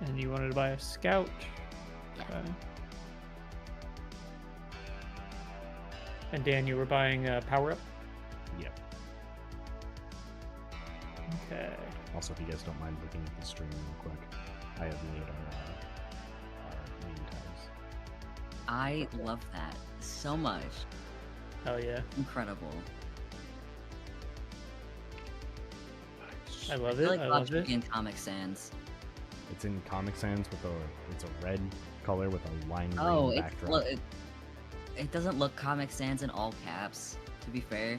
And you wanted to buy a Scout. Okay. And Dan, you were buying a power up? Yep. Okay. Also, if you guys don't mind looking at the stream real quick, I have made our name tags. I love that so much. Hell yeah. Incredible. I I love feel it. like I Bob love should it. be in Comic Sans. It's in Comic Sans with it's a red color with a lime green Oh, backdrop. it doesn't look Comic Sans in all caps, to be fair,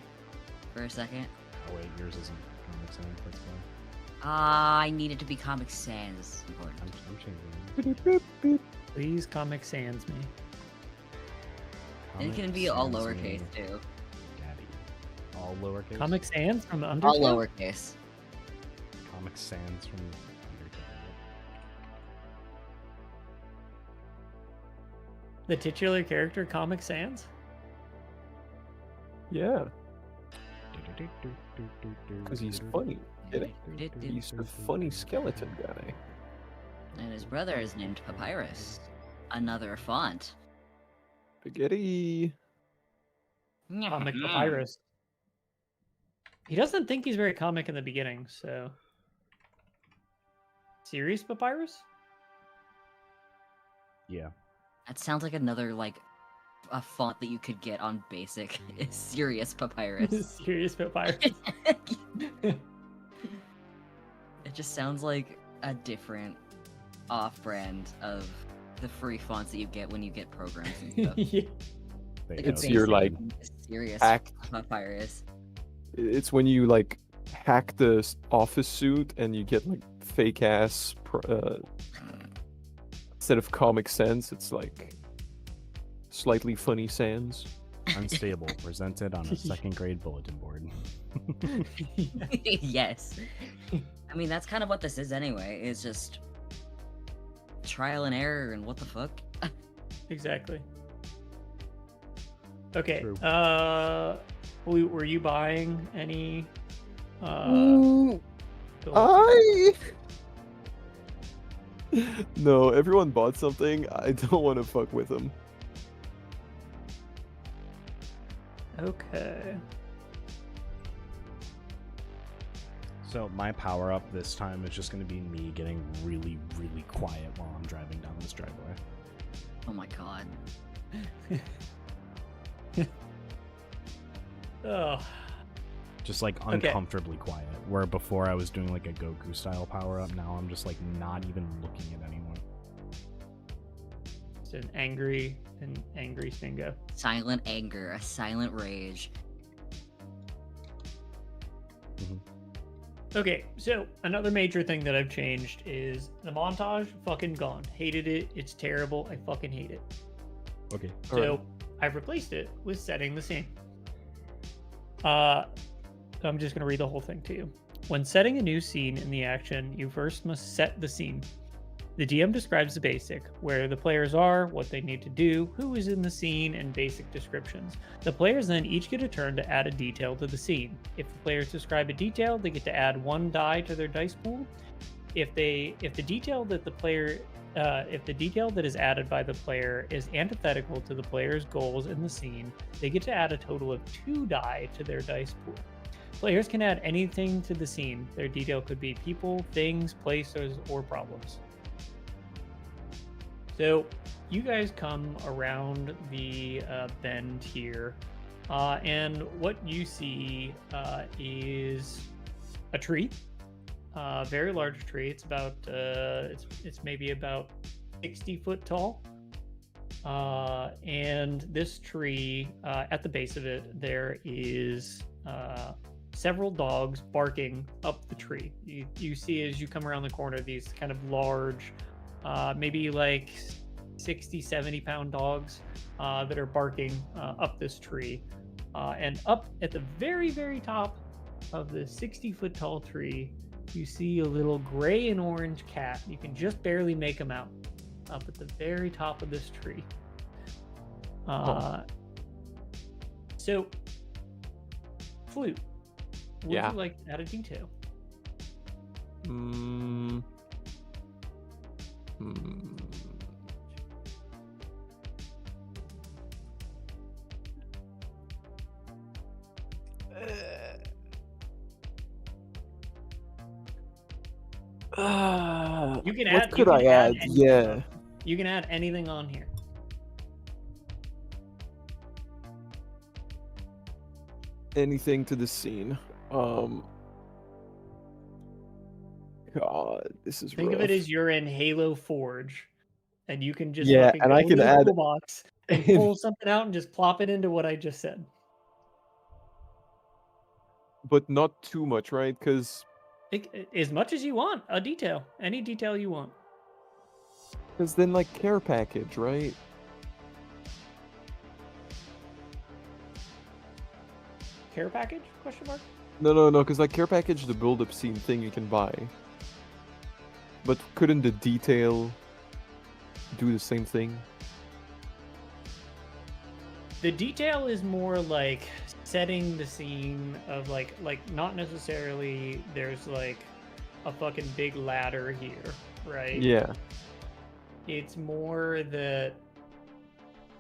for a second. Oh wait, yours isn't Comic Sans, that's fine. I need it to be Comic Sans. Important. I'm changing Please Comic Sans me. And it can be all lowercase too. Daddy. All lowercase? Comic Sans from Undertale? All lowercase. Comic Sans from Undertale. The titular character Comic Sans? Yeah, because he's funny. Get it? He's the funny skeleton guy. And his brother is named Papyrus. Another font. Spaghetti. Comic Papyrus. He doesn't think he's very comic in the beginning, so... Serious Papyrus? Yeah. That sounds like another, like, a font that you could get on basic. Serious Papyrus. Serious Papyrus. It just sounds like a different off-brand of the free fonts that you get when you get programs and stuff. Yeah. Like It's a your, basic, like, serious hack. Papyrus. It's when you like hack the office suit and you get like fake ass. Instead of Comic Sans, it's like slightly funny sans. Unstable, presented on a second grade bulletin board. Yes. I mean, that's kind of what this is anyway. It's just trial and error and what the fuck. Exactly. Okay. True. Were you buying any? Mm, gold? No, everyone bought something. I don't want to fuck with them. Okay. So my power up this time is just going to be me getting really, really quiet while I'm driving down this driveway. Oh my god. Oh. Just like uncomfortably quiet. Where before I was doing like a Goku style power up, now I'm just like not even looking at anyone. It's an angry Stingo. Silent anger, a silent rage. Okay, so another major thing that I've changed is the montage. Fucking gone. Hated it. It's terrible. I fucking hate it. Okay. So I've replaced it with setting the scene. I'm just going to read the whole thing to you. When setting a new scene in the action, you first must set the scene. The DM describes the basic, where the players are, what they need to do, who is in the scene, and basic descriptions. The players then each get a turn to add a detail to the scene. If the players describe a detail, they get to add 1 die to their dice pool. If the detail that is added by the player is antithetical to the player's goals in the scene, they get to add a total of 2 die to their dice pool. Players can add anything to the scene. Their detail could be people, things, places, or problems. So you guys come around the bend here, and what you see is a tree, a very large tree. It's about it's maybe about 60 foot tall, and this tree, at the base of it, there is several dogs barking up the tree. You see as you come around the corner these kind of large, maybe like 60-70 pound dogs that are barking up this tree, and up at the very, very top of the 60-foot tall tree, you see a little gray and orange cat. You can just barely make him out up at the very top of this tree. So Flute, would you like to add a detail? You can what add. could You I can add? anything Yeah. on- You can add anything on here. Anything to the scene. God, this is Think rough. of it as you're in Halo Forge, and you can just Yeah, fucking and go I into can the add- toolbox and pull something out and just plop it into what I just said. but not too much, right? Because As much as you want, a detail, any detail you want. then like care package, right? Care package? Question mark. No. Because like care package, the build up scene thing you can buy. But couldn't the detail do the same thing? The detail is more like setting the scene of like not necessarily there's like a fucking big ladder here, right? Yeah. It's more that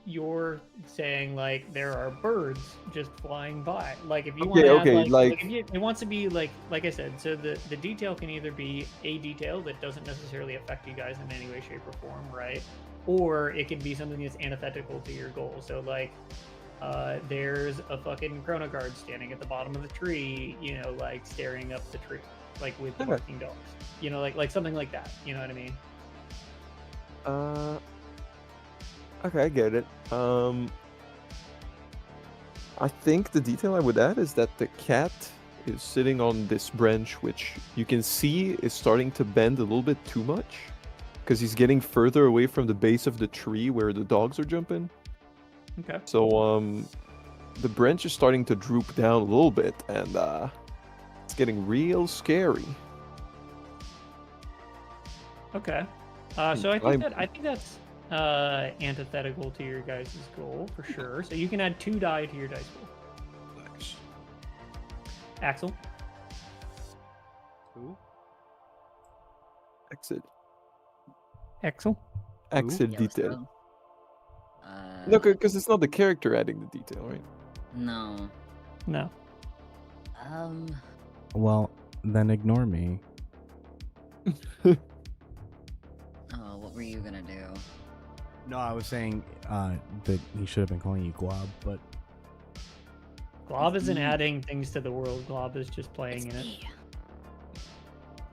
you're saying like there are birds just flying by. Like if you want to Okay, add like- if it wants to be like I said, so the detail can either be a detail that doesn't necessarily affect you guys in any way, shape, or form, right? Or it can be something that's antithetical to your goal. So like there's a fucking chrono guard standing at the bottom of the tree, you know, like staring up the tree, like with the Okay. barking dogs. You know, like something like that. You know what I mean? Okay, I get it. I think the detail I would add is that the cat is sitting on this branch, which you can see is starting to bend a little bit too much, because he's getting further away from the base of the tree where the dogs are jumping. Okay. So, the branch is starting to droop down a little bit, and it's getting real scary. Okay. So I I'm- think that's antithetical to your guys' goal for sure. So you can add 2 die to your dice pool. Axel. Who? Exit. Axel. Exit Yeah, detail. so, No, because it's not the character adding the detail, right? No. No. Well, then ignore me. Oh, what were you gonna do? No, I was saying that he should have been calling you Glob, but Glob isn't adding things to the world. Glob is just playing It's in me.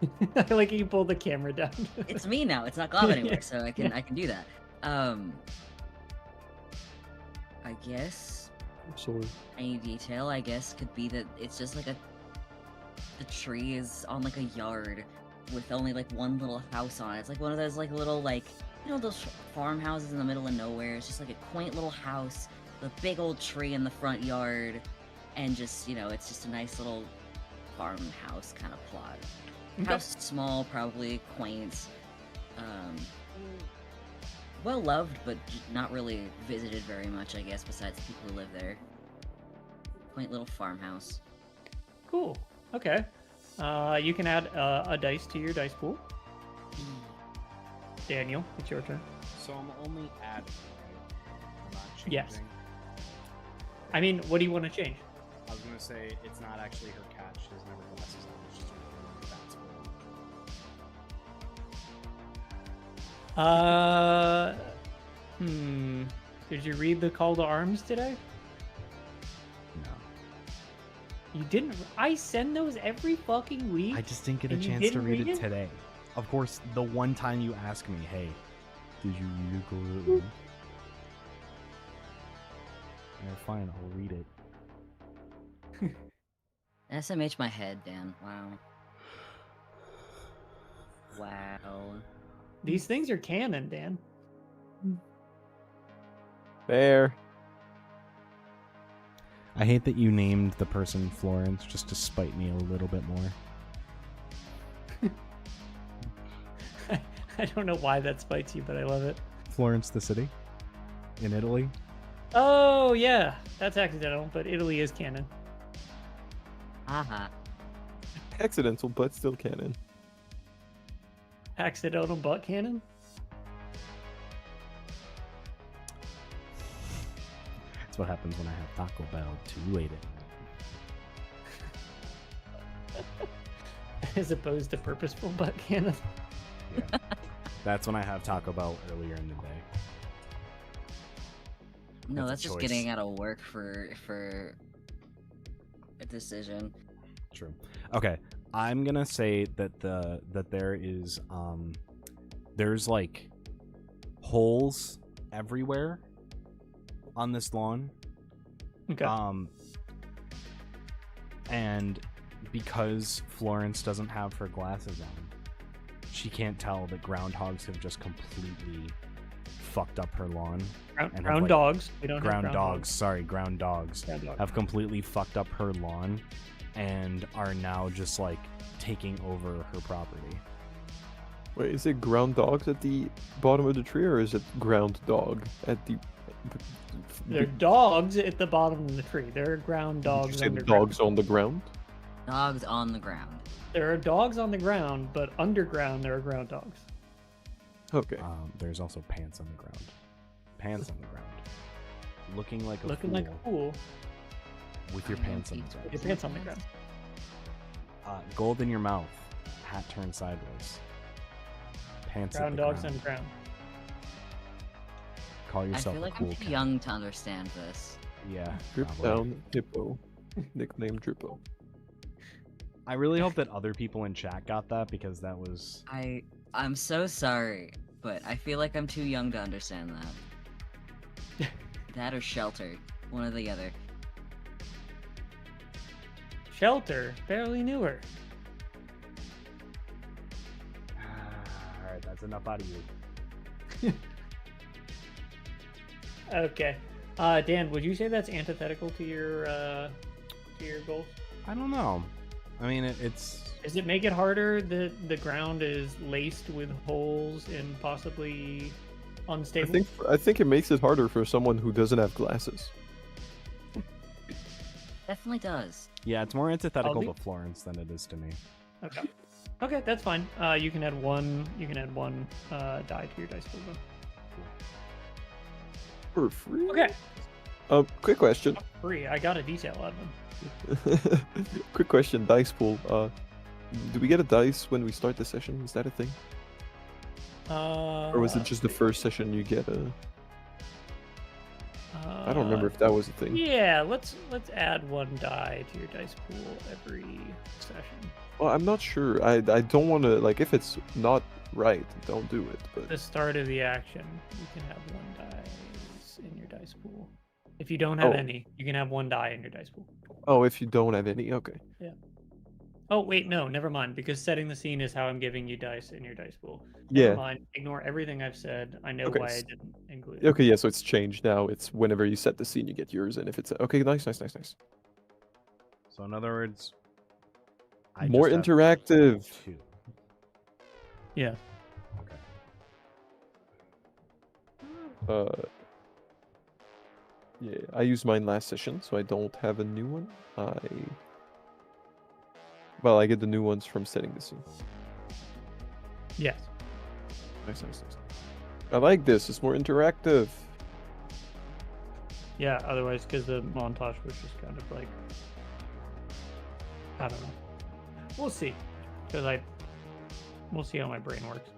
it. I like you pull the camera down. It's me now. It's not Glob anymore, so I can do that. I guess Sorry. any detail I guess could be that it's just like the tree is on like a yard with only like one little house on it. It's like one of those like little like you know those farmhouses in the middle of nowhere. It's just like a quaint little house with a big old tree in the front yard, and just you know it's just a nice little farmhouse kind of plot. Okay. House is small, probably quaint. Well loved, but not really visited very much, I guess, besides the people who live there. Quaint little farmhouse. Cool. Okay. You can add a dice to your dice pool. Daniel, it's your turn. so I'm only adding. I'm not changing. Yes. I mean, what do you want to change? I was gonna say it's not actually her cat. She doesn't have her glasses on. It's just her cat's Did you read the call to arms today? No. You didn't. I send those every fucking week. I just didn't get a And you chance to didn't read read it it? today. Of course, the one time you ask me, hey, did you read it? Go read it. Yeah, fine, I'll read it. SMH my head, Dan. Wow. Wow. These things are canon, Dan. There. I hate that you named the person Florence just to spite me a little bit more. I don't know why that spites you, but I love it. Florence, the city? In Italy? Oh, yeah. That's accidental, but Italy is canon. Haha. Accidental, but still canon. Accidental butt canon? That's what happens when I have Taco Bell too late at as opposed to purposeful butt cannon. Yeah. That's when I have Taco Bell earlier in the day. No, That's that's a just choice. getting out of work for a decision. True. Okay, I'm gonna say that there is there's like holes everywhere on this lawn. Okay. And because Florence doesn't have her glasses on, she can't tell that groundhogs have just completely fucked up her lawn. Ground dogs. We don't have Ground dogs. Sorry, ground dogs Ground dogs. have completely fucked up her lawn and are now just like taking over her property. Wait, is it ground dogs at the bottom of the tree, or is it ground dog at the? There are dogs at the bottom of the tree. There are ground Did you dogs say underground. dogs on the ground? Dogs on the ground. There are dogs on the ground, but underground there are ground dogs. Okay. There's also pants on the ground. Pants on the ground. Looking like a Looking fool like a fool with your I am pants on the teacher. ground. with your pants on the ground. Gold in your mouth. Hat turned sideways. Pants Ground at the dogs ground. on the ground. Call I yourself feel like a cool I'm too cat. young to understand this. Yeah. Drip probably. down hippo, nickname Drippo. I really hope that other people in chat got that because that was I'm so sorry, but I feel like I'm too young to understand that. That or shelter, one or the other. Shelter, barely knew her. all right. That's enough out of you. Okay. Dan, would you say that's antithetical to your goals? I don't know. I mean, it's Does it make it harder that the ground is laced with holes and possibly unstable? I think it makes it harder for someone who doesn't have glasses. Definitely does. yeah, it's more antithetical I'll to Florence than it is to me. Okay. Okay, that's fine. You can add one. You can add one die to your dice pool. Then. For free? Okay. Quick question. Free. I got a detail out of them. Quick question. Dice pool. Do we get a dice when we start the session? Is that a thing? Or was it just the first session you get a? I don't remember if that was a thing. Yeah, let's add one die to your dice pool every session. Well, I'm not sure. I don't want to, like, if it's not right, don't do it. The But start of the action, you can have one dice in your dice pool. If you don't have Oh. any, you can have one die in your dice pool. oh, if you don't have any, okay. Oh wait, no, never mind. Because setting the scene is how I'm giving you dice in your dice pool. Yeah. Never mind. Ignore everything I've said. I know Okay, why I s- didn't include it. Okay, yeah. So it's changed now. It's whenever you set the scene, you get yours, and if it's okay, nice. So in other words, I More just have interactive. 2. Yeah. Okay. Yeah, I used mine last session, so I don't have a new one. Well, I get the new ones from setting the scene. Yes. Nice. I like this. It's more interactive. Yeah. Otherwise, because the montage was just kind of like, I don't know. We'll see. Because we'll see how my brain works.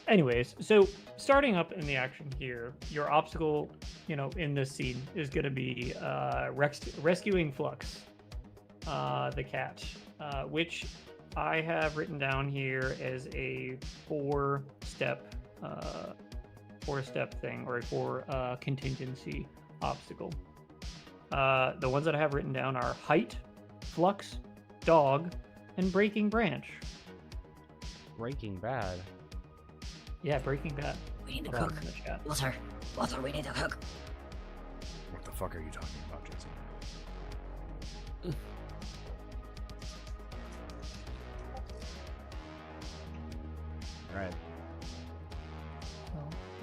Anyways, so starting up in the action here, your obstacle, in this scene is going to be rescuing Flux, the cat, which I have written down here as a four-step thing, or a four contingency obstacle. The ones that I have written down are height, Flux, dog, and breaking branch. Breaking Bad. Yeah, Breaking Bad. We need to I'll put cook. it in the chat. Walter, we need to cook. What the fuck are you talking about, Jesse? All right.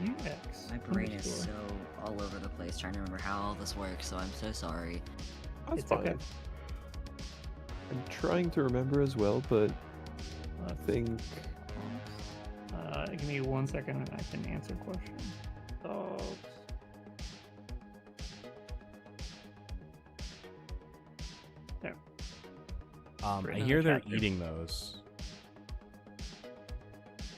UX. My brain is underscore. so all over the place trying to remember how all this works, so I'm so sorry. That's It's okay. fine. I'm trying to remember as well, but I think Give me 1 second and I can answer questions. Dogs. There. I Written in hear the they're chat too. eating those.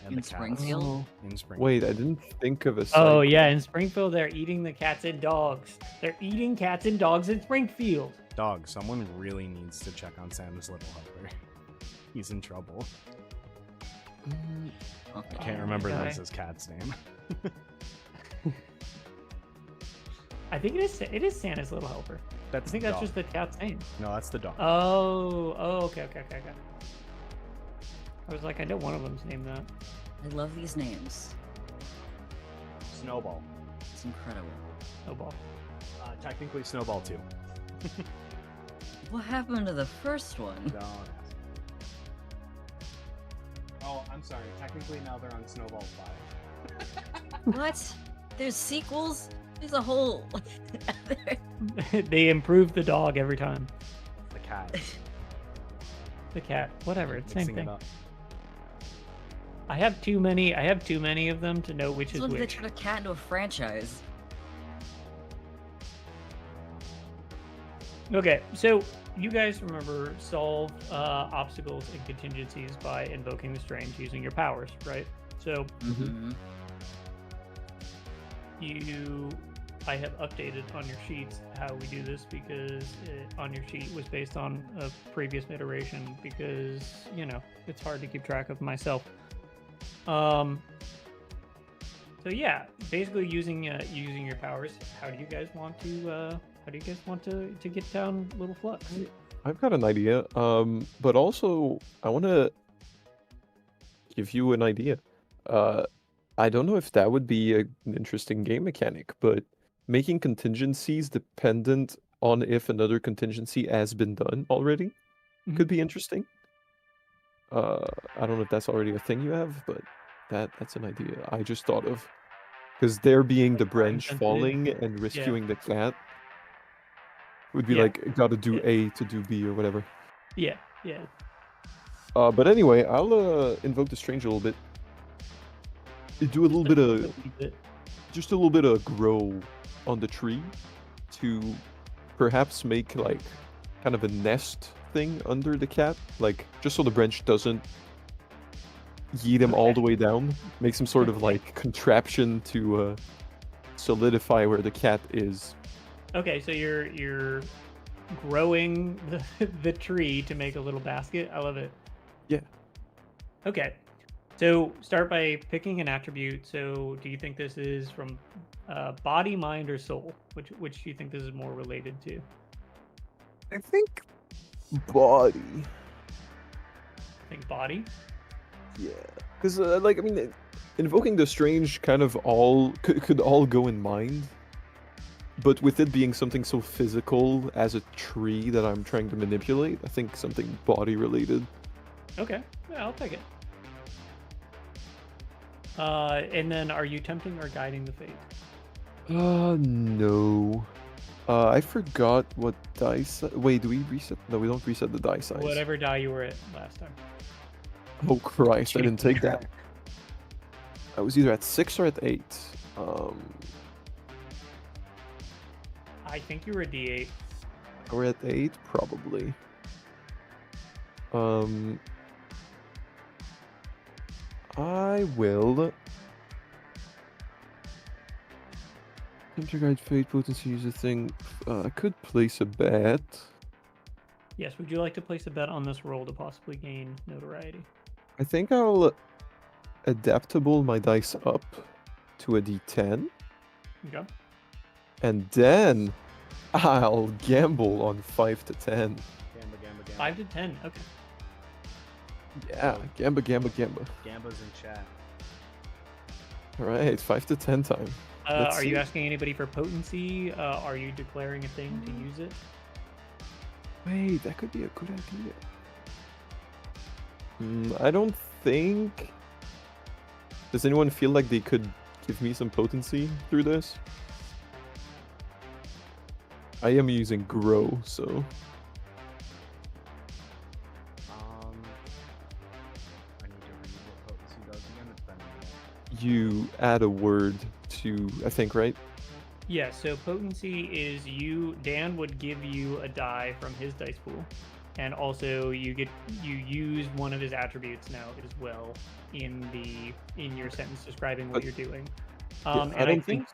and In the cats. Springfield? In Springfield. Wait, I didn't think of a Oh cycle. yeah, in Springfield they're eating the cats and dogs. They're eating cats and dogs in Springfield. Dog, someone really needs to check on Santa's little helper. He's in trouble. I can't remember Okay. Lisa's cat's name. I think it is Santa's little helper. I think the that's dog. just the cat's name. No, that's the dog. Okay. I was like, I know one of them's named that. I love these names. Snowball. It's incredible. Snowball. Technically Snowball 2. What happened to the first one? Don't ask. Oh, I'm sorry. Technically now they're on Snowball 5. What? There's sequels? There's a whole. They improve the dog every time. The cat. The cat, whatever, it's same Mixing it thing. up. I have too many of them to know which It's is like they which. turned a cat into a franchise. Okay, so you guys remember solve obstacles and contingencies by invoking the strange using your powers, right? So Mm-hmm. I have updated on your sheets how we do this because on your sheet was based on a previous iteration because, you know, it's hard to keep track of myself. So yeah, basically using your powers. How do you guys want to get down Little Flux? I've got an idea. But also I want to give you an idea. I don't know if that would be an interesting game mechanic, but making contingencies dependent on if another contingency has been done already could be interesting. I don't know if that's already a thing you have, but that's an idea I just thought of. Because there being the branch sensitive. falling and rescuing the cat would be like, gotta do A to do B or whatever. Yeah. But anyway, I'll invoke the strange a little bit. Do a little bit of just a little bit of grow on the tree to perhaps make like kind of a nest thing under the cat, like just so the branch doesn't yeet him all the way down. Make some sort of like contraption to solidify where the cat is. Okay, so you're growing the tree to make a little basket. I love it. Yeah. Okay. So start by picking an attribute. So do you think this is from body, mind, or soul? Which do you think this is more related to? I think body. I think body. Yeah, because like I mean, invoking the strange kind of all could all go in mind, but with it being something so physical as a tree that I'm trying to manipulate, I think something body related. Okay, yeah, I'll take it. And then are you tempting or guiding the fate? No. I forgot what dice. Wait, do we reset? No, we don't reset the die size. Whatever die you were at last time. Oh Christ, I didn't take Track. that. I was either at 6 or at 8. I think you were a D8. We're at 8, probably. I will. Enter guide fate potency is a thing. I could place a bet. Yes, would you like to place a bet on this roll to possibly gain notoriety? I think I'll adaptable my dice up to a D10, Okay. and then I'll gamble on 5 to 10. Gamba. 5 to 10. Okay. Yeah, gamba. Gamba's in chat. All right, 5 to 10 time. Let's Are you see. asking anybody for potency? Are you declaring a thing to use it? Wait, that could be a good idea. I don't think. Does anyone feel like they could give me some potency through this? I am using grow, so. I need to read what potency does again. It's been a minute. You add a word to, I think, right? Yeah, so potency is Dan would give you a die from his dice pool. and also you use one of his attributes now as well in your sentence describing what you're doing. And I think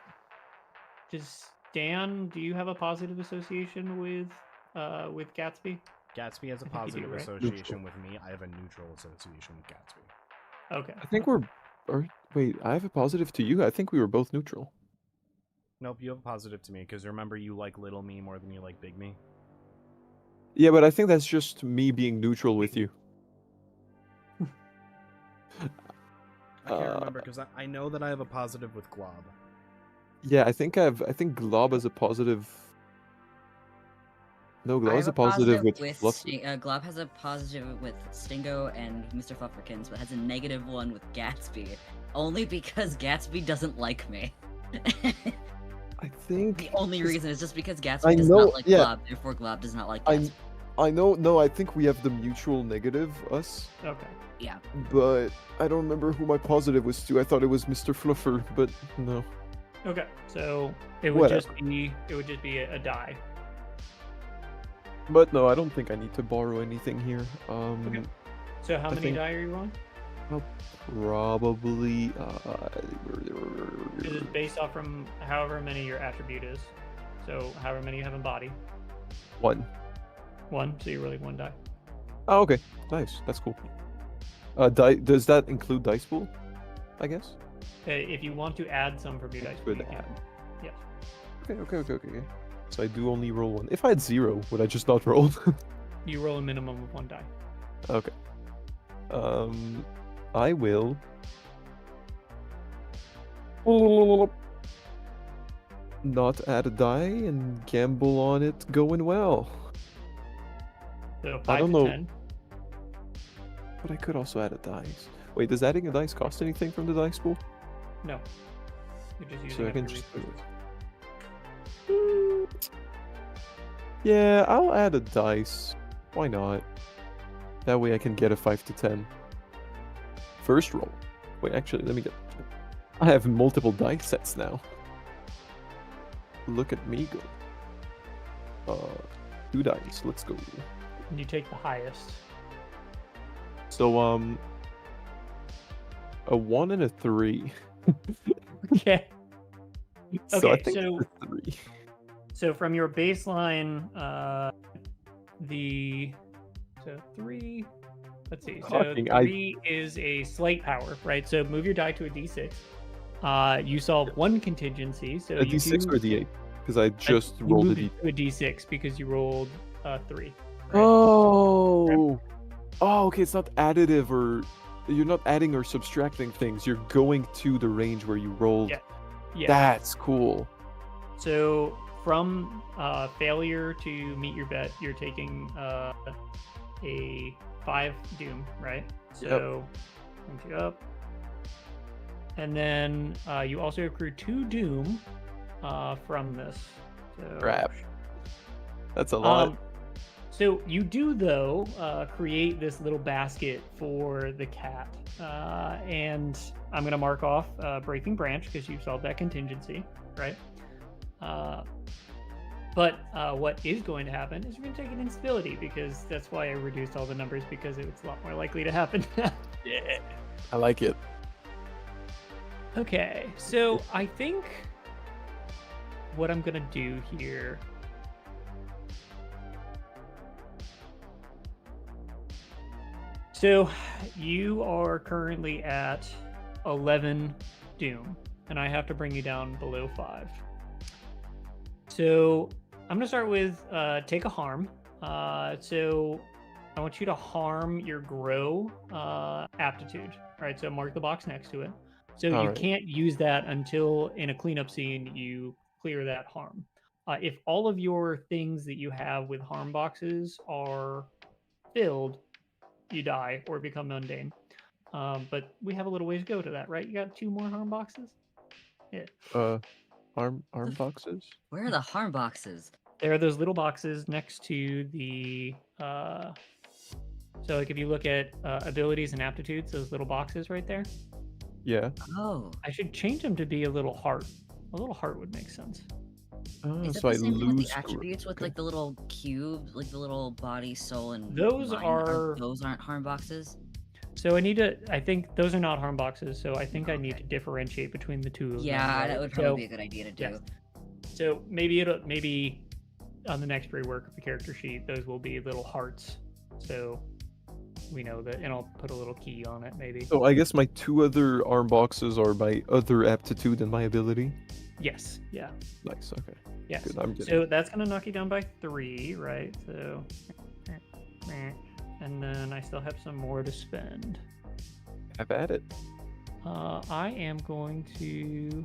does Dan, do you have a positive association with Gatsby? Gatsby has a I think you do, positive right? association with me. I have a neutral association with Gatsby. Okay. I think wait, I have a positive to you. I think we were both neutral. Nope, you have a positive to me because remember you like little me more than you like big me. Yeah, but I think that's just me being neutral with you. I can't remember because I know that I have a positive with Glob. Yeah, I think Glob has a positive. No, I Glob have has a a positive positive with Fluffy. Glob has a positive with Stingo and Mr. Flufferkins, but has a negative one with Gatsby. Only because Gatsby doesn't like me. I think The only reason is just because I Gatsby does know- not like yeah. Glob, therefore Glob does not like I Gatsby. I know. No, I think we have the mutual negative us, Okay. Yeah. but I don't remember who my positive was to. I thought it was Mr. Fluffer, but no. Okay. So it would just Whatever. be a die. But no, I don't think I need to borrow anything here. Okay. So how I many think- die are you rolling? Probably. It is based off from however many your attribute is. So however many you have in body. 1. 1. So you're rolling 1 die. Oh, okay. Nice. That's cool. Does that include dice pool? I guess. If you want to add some from your dice, Could you can. add. Yes. Okay. So I do only roll 1. If I had 0, would I just not roll? You roll a minimum of 1 die. Okay. I will. Not add a die and gamble on it going well. So 5 I don't to know. 10. But I could also add a dice. Wait, does adding a dice cost anything from the dice pool? No. You're just using So I up can your just. resources. Yeah, I'll add a dice. Why not? That way I can get a 5 to 10. First roll. Wait, actually, let me get. I have multiple dice sets now. Look at me go. 2 dice. Let's go. And you take the highest. So a 1 and a 3. Okay. So I Okay, think so- it's a 3. So from your baseline, so 3. Let's see. So Fucking, 3 is a slight power, right? So move your die to a d6. You solve 1 contingency, so A you d6 do, or a d8? Because I just you rolled a moved d. it to a d6 because you rolled 3. Right? Oh. Oh, okay. It's not additive or you're not adding or subtracting things. You're going to the range where you rolled. Yeah. That's cool. So from failure to meet your bet, you're taking a 5 doom, right? So brings you up. And then you also accrue 2 doom from this. So, Crap. That's a lot. So you do though create this little basket for the cat, and I'm gonna mark off breaking branch because you solved that contingency, right? But what is going to happen is you're gonna take an instability because that's why I reduced all the numbers because it's a lot more likely to happen. Yeah. I like it. Okay, so I think what I'm gonna do here. So you are currently at 11 doom, and I have to bring you down below 5. So I'm gonna start with take a harm. So I want you to harm your grow aptitude. All right, so mark the box next to it. So you Alright. can't use that until in a cleanup scene you clear that harm. If all of your things that you have with harm boxes are filled, you die or become mundane. But we have a little ways to go to that, right? You got 2 more harm boxes? Yeah. Arm boxes. Where are the harm boxes? There are those little boxes next to the so like if you look at abilities and aptitudes, those little boxes right there. Yeah. Oh. I should change them to be a little heart. A little heart would make sense. Is it so I the same thing with lose. the attributes with okay. like the little cube, like the little body, soul, and Those mind? are- Those aren't harm boxes. So I think those are not harm boxes, so I think I need to differentiate between the two of them. Yeah, right? that would probably So- be a good idea to do. yes. So maybe on the next rework of the character sheet, those will be little hearts. So we know that, and I'll put a little key on it, maybe. So I guess my 2 other arm boxes are my other aptitude and my ability. Yes, yeah, Nice. Okay. yes. Good. I'm good. So that's gonna knock you down by 3, right? So, and then I still have some more to spend. Have at it. I am going to.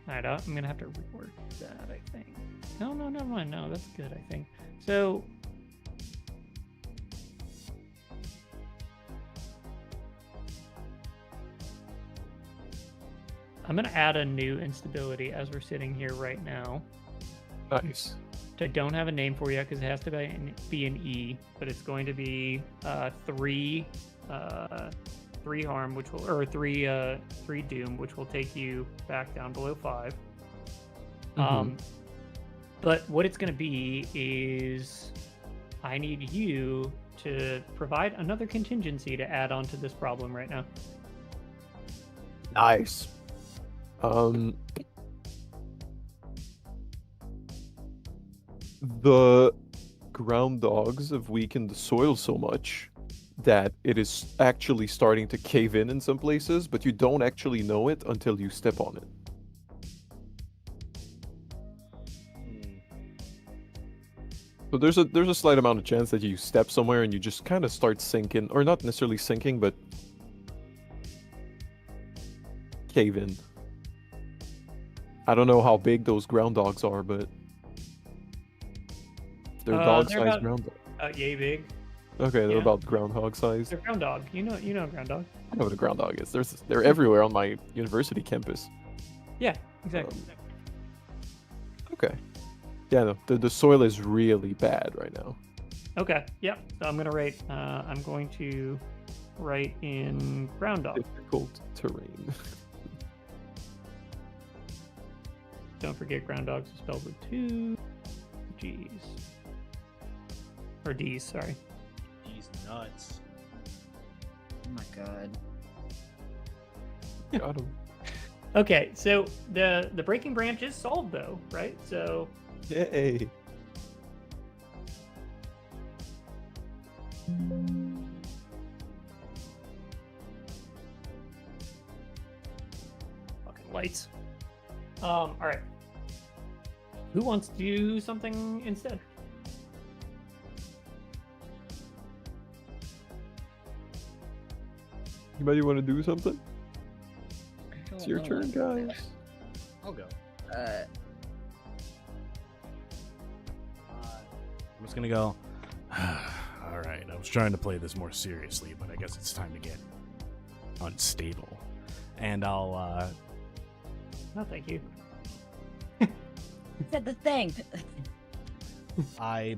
Alright, I'm gonna have to rework that, I think. No, never mind. No, that's good, I think. So. I'm gonna add a new instability as we're sitting here right now. Nice. I don't have a name for yet because it has to be an E, but it's going to be 3 harm, which will, or 3 doom, which will take you back down below 5. But what it's going to be is I need you to provide another contingency to add on to this problem right now. Nice. The ground dogs have weakened the soil so much that it is actually starting to cave in some places, but you don't actually know it until you step on it. So there's a slight amount of chance that you step somewhere and you just kind of start sinking, or not necessarily sinking, but cave in. I don't know how big those ground dogs are, but they're They're dog-sized about- ground dogs. Yay big. Okay, they're yeah. about groundhog size. They're ground dog. You know ground dog. I know what a ground dog is. They're everywhere on my university campus. Yeah, exactly. Okay. Yeah, no, the soil is really bad right now. Okay, yep. So I'm going to write in ground dog. Difficult terrain. Don't forget ground dogs is spelled with 2 G's. Or D's, sorry. He's nuts. Oh my god. Got him. Okay, so the breaking branch is solved though, right? So Yay. fucking lights. All right. Who wants to do something instead? Anybody want to do something? It's your know. turn, guys. I'll go. Uh, I'm just gonna go. All right. I was trying to play this more seriously, but I guess it's time to get unstable. And I'll. No, thank you. said the thing.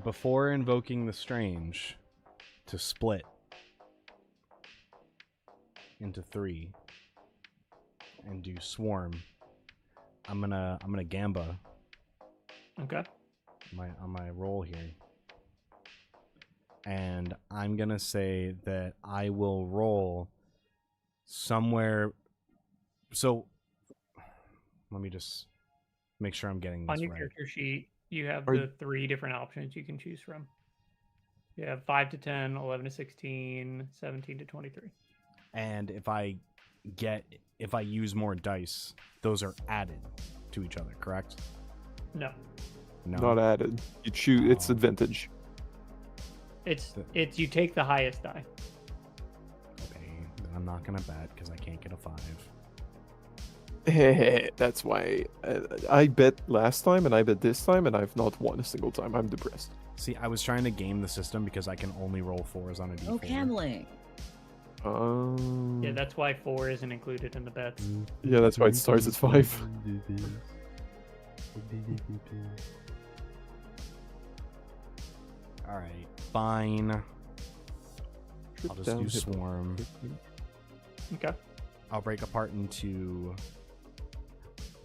Before invoking the strange, to split into 3 and do swarm. I'm gonna gamba Okay. on my roll here, and I'm gonna say that I will roll somewhere. So let me just make sure I'm getting this On your right. character sheet, you have Are- the 3 different options you can choose from. You have 5 to 10, 11 to 16, 17 to 23. And if I use more dice, those are added to each other, correct? No, No. Not added. You choose. It's advantage. it's you take the highest die. Okay, then I'm not gonna bet because I can't get a 5. That's why I bet last time and I bet this time and I've not won a single time. I'm depressed. See, I was trying to game the system because I can only roll 4s on a d4. Oh, gambling. Yeah, that's why 4 isn't included in the bets. Yeah, that's why it starts at 5. All right, fine. I'll just do swarm. Okay. I'll break apart into.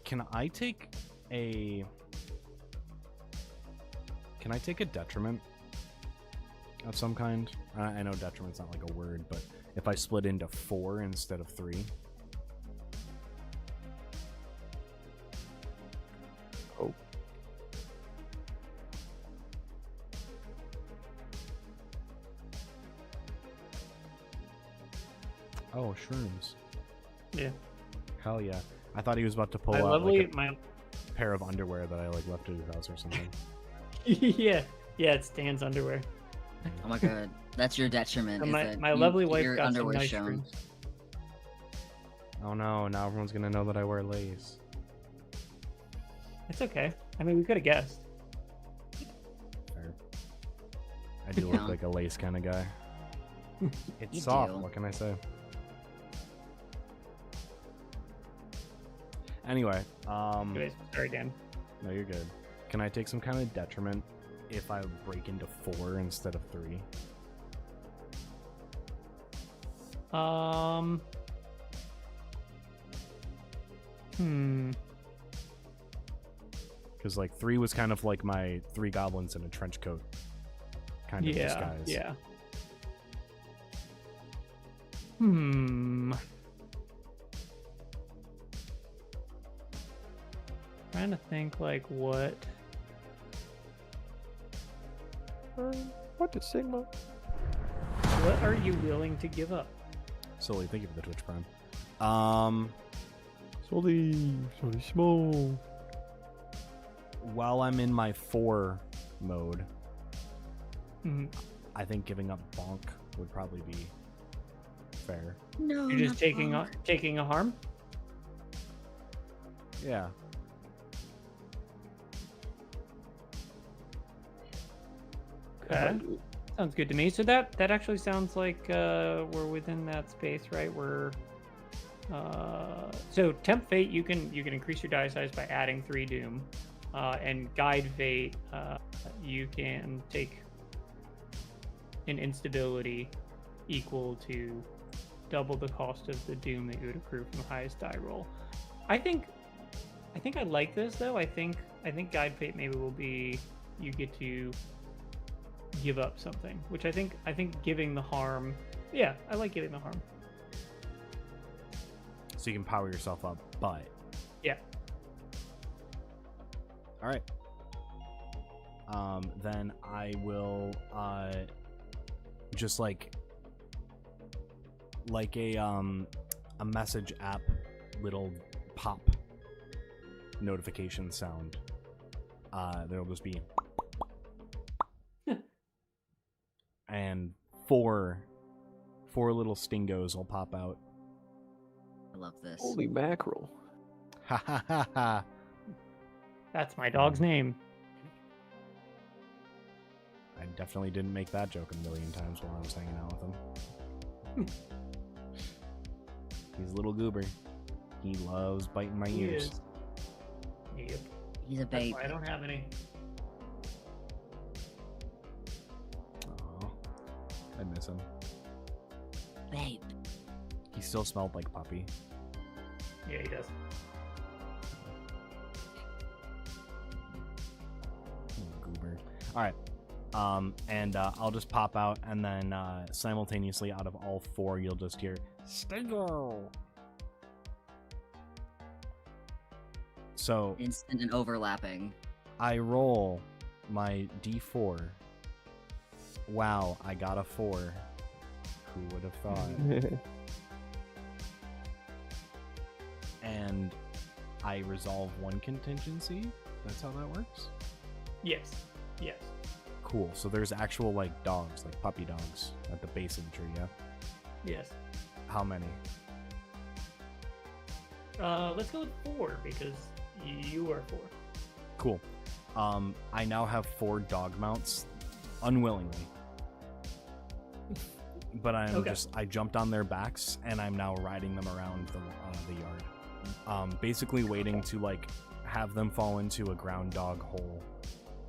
Can I take a detriment of some kind? I know detriment's not like a word, but if I split into 4 instead of 3. Oh. Oh, shrooms. Yeah. Hell yeah. I thought he was about to pull My out lovely, like a pair of underwear that I like left at his house or something. yeah, it's Dan's underwear. Oh my god, that's your detriment. And is my that my you- lovely wife your got some underwear's nice shown. shrooms. Oh no, now everyone's gonna know that I wear lace. It's okay. I mean, we could have guessed. Fair. I do Yeah. look like a lace kind of guy. It's You soft, do. what can I say? Anyway, Anyways, sorry, Dan. no, you're good. Can I take some kind of detriment if I break into 4 instead of 3? Because like 3 was kind of like my 3 goblins in a trench coat kind of disguise. Yeah. Trying to think like what. What is Sigma? What are you willing to give up? Sully, thank you for the Twitch Prime. Solly small. While I'm in my 4 mode, Mhm. I think giving up bonk would probably be fair. No, You're just not taking a harm. Yeah. Okay, sounds good to me. So that actually sounds like we're within that space, right? We're so tempt fate. You can increase your die size by adding 3 doom, and guide fate. You can take an instability equal to double the cost of the doom that you would accrue from the highest die roll. I think I like this though. I think guide fate maybe will be you get to give up something, which I think giving the harm. Yeah, I like giving the harm. So you can power yourself up, but Yeah. all right. Then I will just like a message app little pop notification sound. There'll just be and four little stingos will pop out. I love this. Holy mackerel. Ha ha ha ha. That's my dog's name. I definitely didn't make that joke a million times while I was hanging out with him. He's a little goober. He loves biting my He ears. is. Yep. He's a That's babe. why I don't have any. Aw, I miss him. Babe. He still smelled like puppy. Yeah, he does. Little goober. All right. And I'll just pop out, and then simultaneously out of all four, you'll just hear Stingo. So Instant and overlapping. I roll my d4. Wow, I got a 4. Who would have thought? And I resolve one contingency. That's how that works? Yes. Yes. Cool. So there's actual like dogs, like puppy dogs at the base of the tree, yeah? Yes. How many? Let's go with 4 because you are 4. Cool. I now have 4 dog mounts, unwillingly. But I jumped on their backs and I'm now riding them around the yard. Basically waiting to like have them fall into a ground dog hole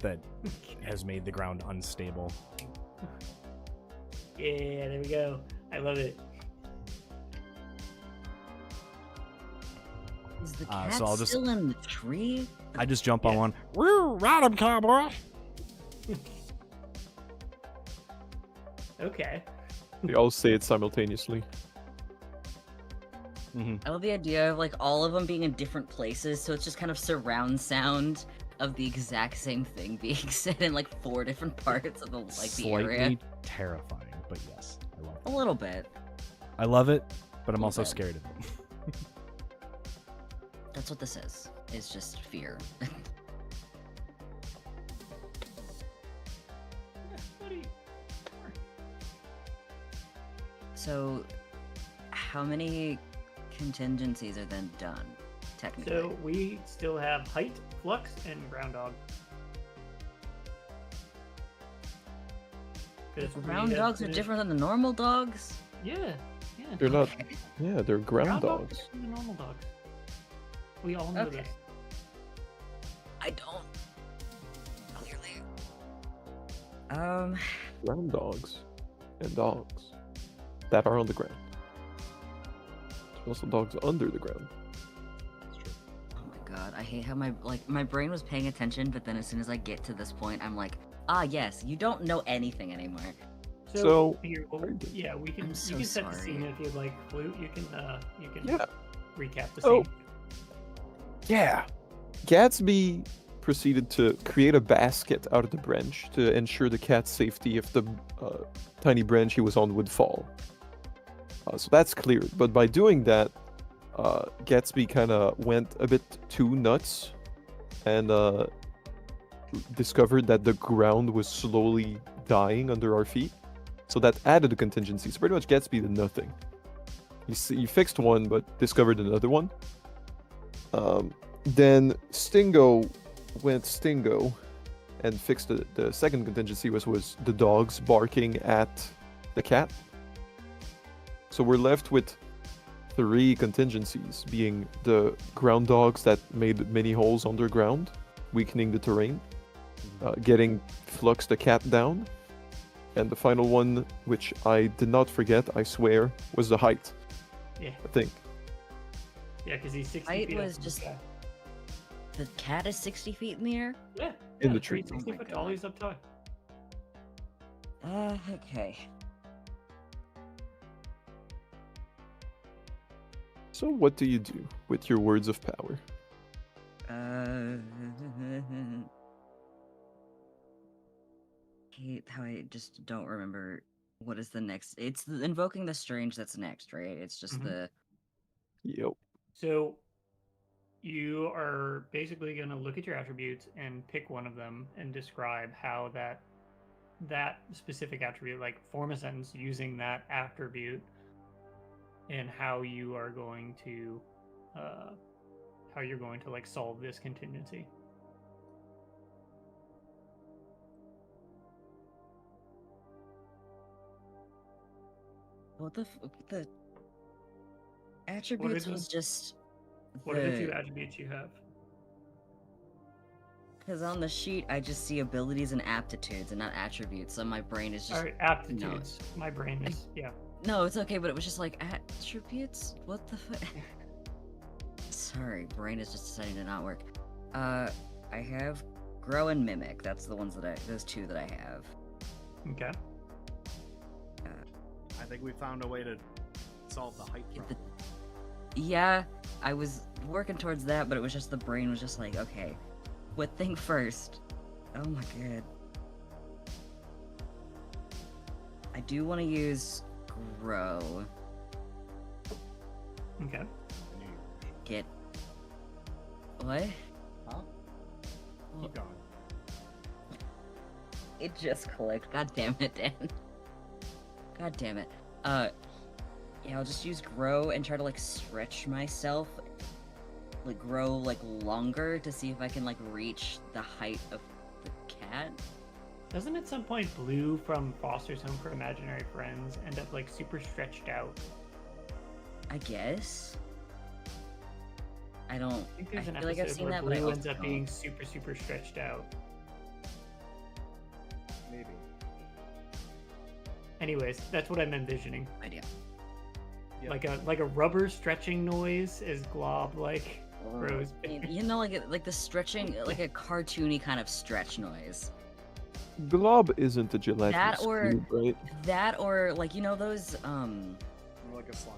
that has made the ground unstable. Yeah, there we go. I love it. Is the cat so I'll just- still in the tree? I just jump on Yeah. one. Woo! Ride him, cowboy! Okay. We all say it simultaneously. Mm-hmm. I love the idea of like all of them being in different places, so it's just kind of surround sound of the exact same thing being said in like 4 different parts of the the Slightly area. terrifying, but yes, I love A it. little bit. I love it, but I'm Little also bit. scared of it. That's what this is. It's just fear. Buddy. So, how many contingencies are then done, technically? So we still have height, flux, and ground dog. 'Cause we Ground have dogs are finished- different than the normal dogs? Yeah. They're not. Okay. Yeah, they're ground Ground dogs. dogs are different than normal dogs. We all know Okay. this. I don't. Clearly. Ground dogs and dogs that are on the ground. There's also dogs under the ground. Oh my god, I hate how my brain was paying attention, but then as soon as I get to this point, I'm like, ah yes, you don't know anything anymore. So- here, yeah, we can. I'm You so can set the sorry. scene if you'd like. Flute, you can. Yeah. Recap the Oh. scene. Yeah. Gatsby proceeded to create a basket out of the branch to ensure the cat's safety if the tiny branch he was on would fall. So that's clear. But by doing that, Gatsby kind of went a bit too nuts and discovered that the ground was slowly dying under our feet. So that added a contingency. So pretty much Gatsby did nothing. He fixed one, but discovered another one. Then Stingo went Stingo and fixed the second contingency, which was the dogs barking at the cat. So we're left with 3 contingencies, being the ground dogs that made many holes underground, weakening the terrain, getting Flux the cat down, and the final one, which I did not forget, I swear, was the height, Yeah. I think. Yeah, because he's 60 Height feet up was in the just- sky. The cat is 60 feet in the air? Yeah. in the he's tree. 60 Oh my foot tall. God. He's up tall. Okay. So what do you do with your words of power? Hate how I just don't remember what is the next. It's invoking the strange that's next, right? It's just Mhm. the. Yep. So you are basically going to look at your attributes and pick one of them and describe how that specific attribute, like form a sentence using that attribute, and how you are going to like solve this contingency. What the attributes the- was just. What are the 2 attributes you have? Because on the sheet, I just see abilities and aptitudes and not attributes, so my brain is just. All right, aptitudes. My brain is No, it's okay, but it was just like attributes? What the fuck? Sorry, brain is just deciding to not work. I have grow and mimic. That's the ones those 2 that I have. Okay. I think we found a way to solve the height Get problem. Yeah, I was working towards that, but it was just the brain was just like, okay, what thing first? Oh my god. I do want to use grow. Okay. Get what? Huh? Keep going. It just clicked. God damn it, Dan. God damn it. Yeah, I'll just use grow and try to like stretch myself, like grow like longer to see if I can like reach the height of the cat. Doesn't at some point Blue from Foster's Home for Imaginary Friends end up like super stretched out? I guess. I don't. I think there's I an feel like I've episode seen where that, but I Blue also ends up don't. being super stretched out. Anyways, that's what I'm envisioning. Idea. Yep. Like a rubber stretching noise as Glob grows. You know, like the stretching, like a cartoony kind of stretch noise. Glob isn't a gelatinous That or- cube, right? That or like you know those More like a slime.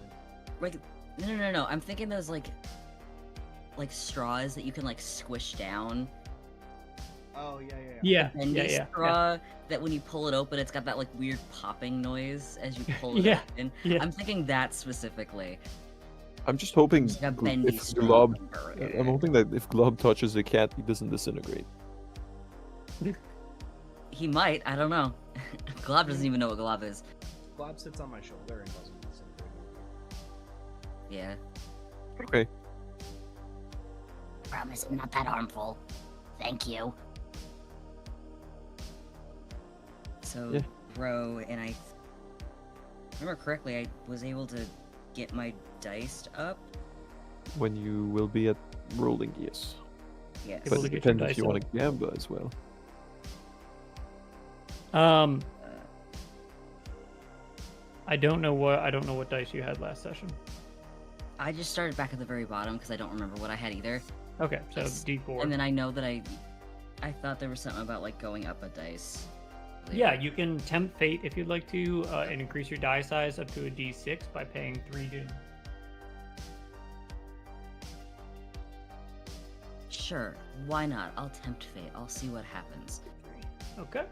like no. I'm thinking those like straws that you can like squish down. Oh yeah. Yeah, Bendy yeah. straw that when you pull it open, it's got that like weird popping noise as you pull it Yeah, open. yeah. I'm thinking that specifically. I'm just hoping Just a bendy if straw. Glob, I'm hoping that if Glob touches a cat, he doesn't disintegrate. He might. I don't know. Glob doesn't even know what Glob is. Glob sits on my shoulder and doesn't disintegrate. Yeah. Okay. Promise I'm not that harmful. Thank you. So, Yeah. Ro, and I remember correctly, I was able to get my dice up. When you will be at rolling, yes. Yes. Able But to it get your depends if dice you want up. to gamble as well. I don't know what dice you had last session. I just started back at the very bottom because I don't remember what I had either. Okay, so Yes. D4. And then I know that I thought there was something about like going up a dice. Yeah, later. you can tempt fate if you'd like to, and increase your die size up to a D6 by paying 3 doom. Sure, why not? I'll tempt fate. I'll see what happens. Okay.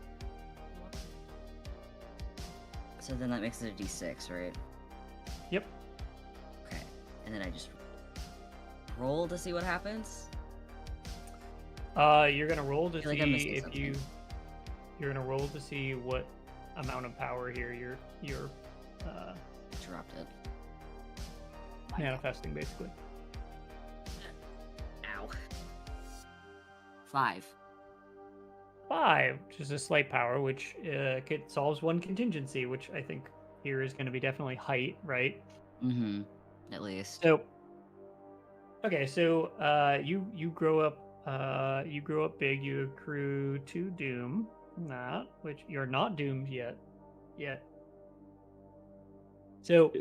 So then that makes it a D6, right? Yep. Okay. And then I just roll to see what happens. You're gonna roll to feel like I'm see missing if something. you're gonna roll to see what amount of power here you're Dropped it. manifesting, basically. Ow. 5. 5, which is a slight power, which solves one contingency, which I think here is going to be definitely height, right? Mm-hmm. At least. So, okay, so you grow up big. You accrue 2 doom, from that which you're not doomed yet. So,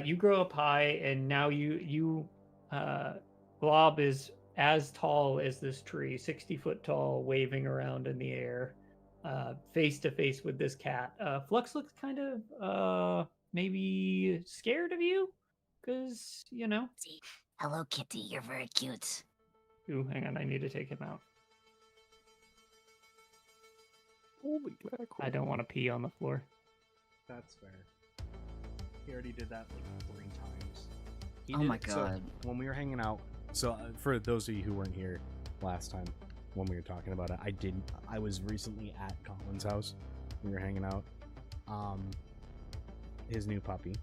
you grow up high, and now you Glob is as tall as this tree, 60 foot tall, waving around in the air, face to face with this cat. Flux looks kind of maybe scared of you, because See, hello, Kitty. You're very cute. Ooh, hang on, I need to take him out. Holy mackerel. I don't want to pee on the floor. That's fair. He already did that like 3 times. He Oh did my it- so god. when we were hanging out, so for those of you who weren't here last time when we were talking about it, I was recently at Colin's house. We were hanging out. His new puppy,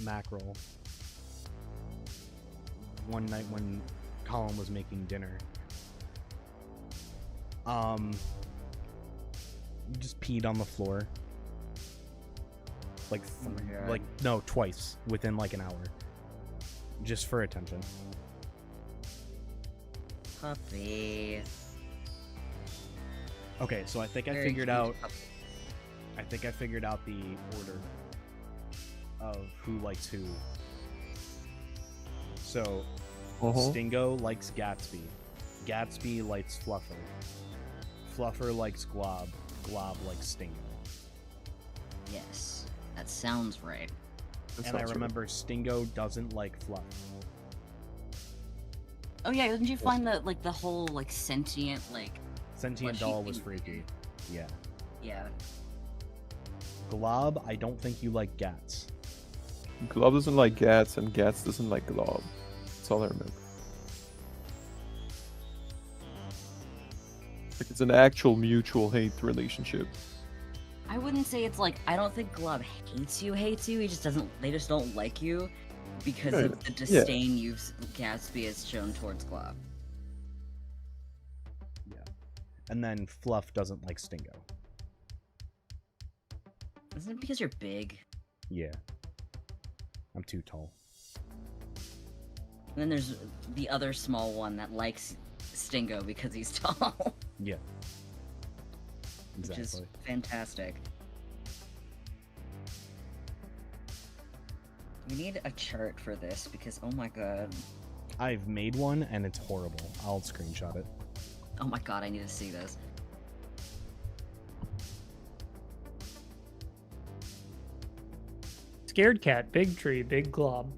Mackerel. One night when Colin was making dinner, just peed on the floor. Like, Oh my God. like no, twice within like an hour, just for attention. Puppy. Okay, so I think I Very figured cute out. puppy. I think I figured out the order of who likes who. So, Stingo likes Gatsby. Gatsby likes Fluffer. Fluffer likes Glob. Glob likes Stingo. Yes, that sounds right. That And I sounds right. remember Stingo doesn't like Fluff. Oh yeah, didn't you find the whole like sentient Sentient Fleshy doll was thing. freaky. Yeah. Yeah. Glob, I don't think you like Gats. Glob doesn't like Gats, and Gats doesn't like Glob. That's all I remember. Like it's an actual mutual hate relationship. I wouldn't say it's like I don't think Glob hates you. He just doesn't. They just don't like you because Right, of the yeah. disdain Gatsby has shown towards Glob. Yeah. And then Fluff doesn't like Stingo. Isn't it because you're big? Yeah. I'm too tall. And then there's the other small one that likes Stingo because he's tall. Yeah. which is Exactly. fantastic. We need a chart for this because, oh my god. I've made one and it's horrible. I'll screenshot it. Oh my god, I need to see this. Scared cat, big tree, big glob.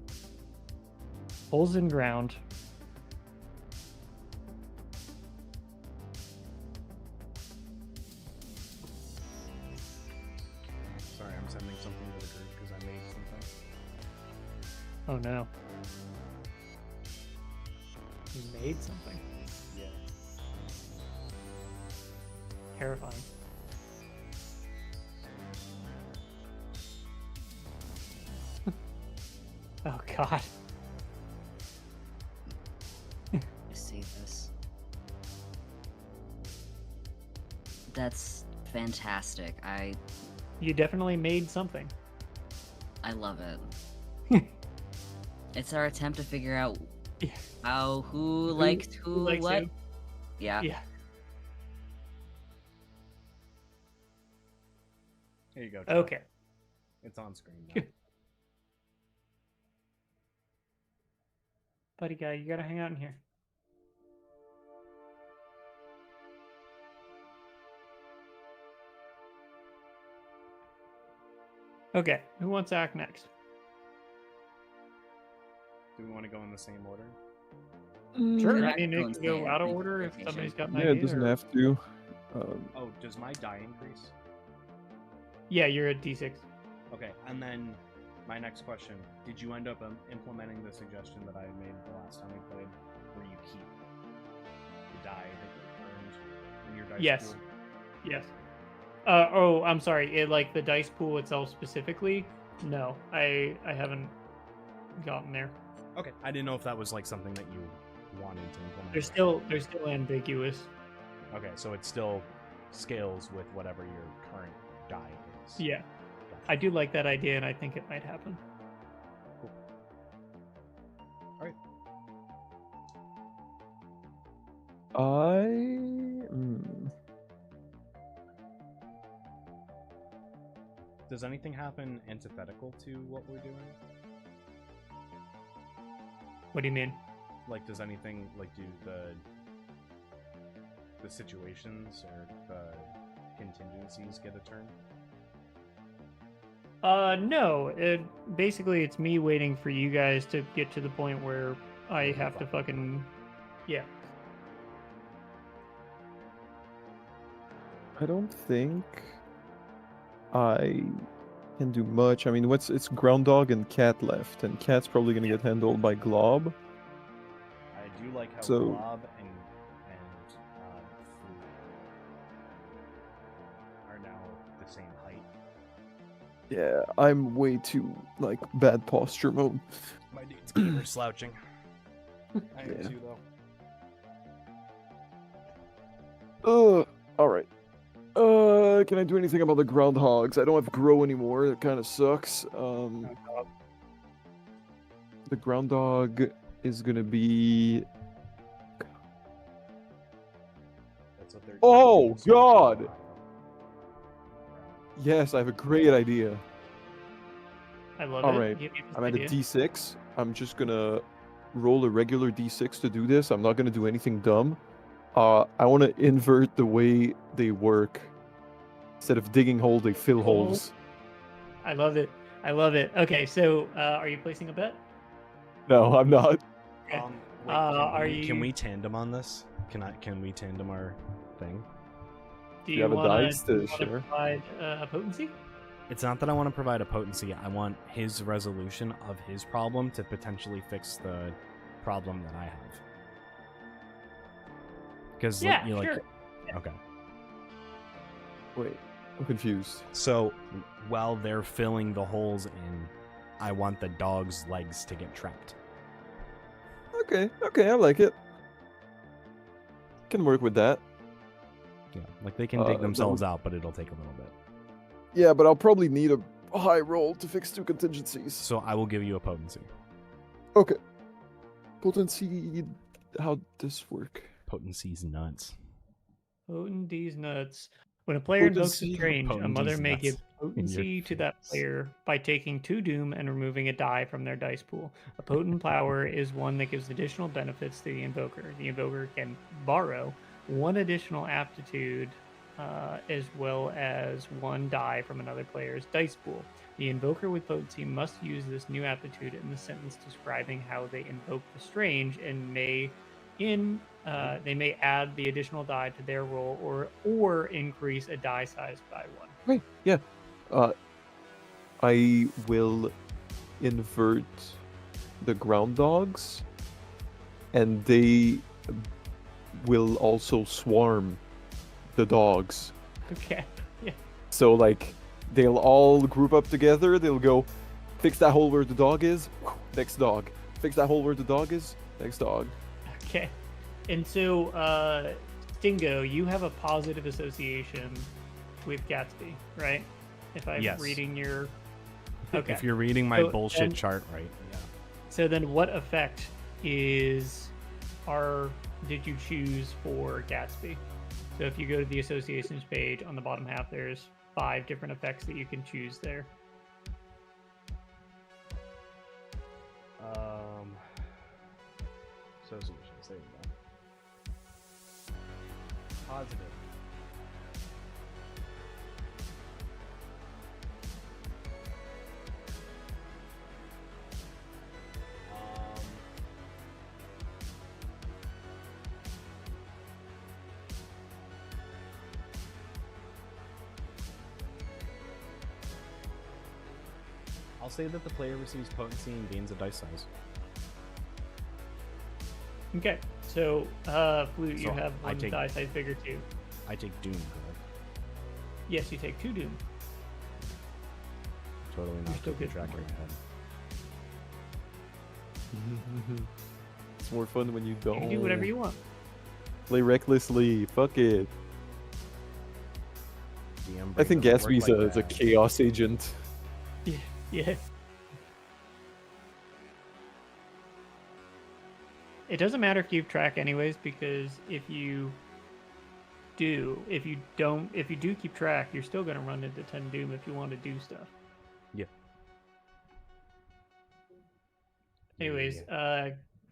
Holes in ground. Sorry, I'm sending something to the group because I made something. Oh no. You made something. Yeah. Terrifying. Oh god. I see this. That's fantastic. You definitely made something. I love it. It's our attempt to figure out Yeah. who liked who likes what. who. Yeah. Yeah. Here you go. Chad. Okay. It's on screen now. Buddy guy, you gotta hang out in here. Okay, who wants to act next? Do we want to go in the same order? Sure. I mean, it can go out of order if Rotation. somebody's got an Yeah, idea. it doesn't or- have to. Oh, does my die increase? Yeah, you're at D6. Okay, and then my next question: did you end up implementing the suggestion that I made the last time we played, where you keep the die that you earned in your dice Yes. pool? Yes. Oh, I'm sorry. Like the dice pool itself specifically? No, I haven't gotten there. Okay, I didn't know if that was like something that you wanted to implement. They're still ambiguous. Okay, so it still scales with whatever your current die is. Yeah, Gotcha. I do like that idea, and I think it might happen. Cool. All right. Does anything happen antithetical to what we're doing? What do you mean? Like, does anything like do the situations or the contingencies get a turn? No. Basically it's me waiting for you guys to get to the point where I have to fucking, yeah. I don't think I can do much. I mean, it's groundhog and cat left, and cat's probably gonna get handled by Glob. I do like how So- Blob and Fruit are now the same height. Yeah, I'm way too like bad posture mode. My dude's gamer slouching. I am Yeah. too though. All right. Can I do anything about the groundhogs? I don't have grow anymore. That kind of sucks. The groundhog is gonna be. That's what they're Oh, doing. God! Yes, I have a great idea. I love All it. right, Give me this I'm at a idea. D6. I'm just gonna roll a regular D6 to do this. I'm not gonna do anything dumb. I want to invert the way they work. Instead of digging holes, they fill Cool. holes. I love it. I love it. Okay, so are you placing a bet? No, I'm not. Okay. Wait, are can you- we tandem on this? Can we tandem our thing? Do You have a wanna- dice do you to wanna share? provide a potency? It's not that I want to provide a potency. I want his resolution of his problem to potentially fix the problem that I have. Because Yeah, you sure. okay. Wait, I'm confused. So while they're filling the holes in, I want the dog's legs to get trapped. Okay, I like it. Can work with that. Yeah, like they can dig that themselves would- out, but it'll take a little bit. Yeah, but I'll probably need a high roll to fix two contingencies. So I will give you a potency. Okay. Potency. How does this work? Potency's nuts. Potent these nuts. When a player invokes a Potency. strange, a Potency's mother may nuts give in potency your to that face. player by taking 2 doom and removing a die from their dice pool. A potent power is one that gives additional benefits to the invoker. The invoker can borrow 1 additional aptitude as well as 1 die from another player's dice pool. The invoker with potency must use this new aptitude in the sentence describing how they invoke the strange and they may add the additional die to their roll or increase a die size by 1. Right. Yeah. I will invert the ground dogs, and they will also swarm the dogs. Okay. Yeah. So like they'll all group up together. They'll go fix that hole where the dog is. Next dog. Fix that hole where the dog is. Next dog. Okay. And so, Stingo, you have a positive association with Gatsby, right? If I'm Yes. reading your. Okay. If you're reading my So bullshit then- chart right, yeah. So then, what effect did you choose for Gatsby? So if you go to the associations page on the bottom half, there's 5 different effects that you can choose there. Associations. There you go. Positive. I'll say that the player receives potency and gains a dice size. Okay. So, Flute, you So have I 1 take- die size bigger too. I take Doom, correct? Yes, you take 2 doom. Totally not still keeping good track for in my head. It's more fun when you You don't. can do whatever you want. Play recklessly. Fuck it. DM I think brain doesn't Gatsby's work like is a that. chaos agent. Yeah. It doesn't matter if you keep track anyways, because if you do keep track, you're still gonna run into 10 doom if you want to do stuff. Yeah. Anyways,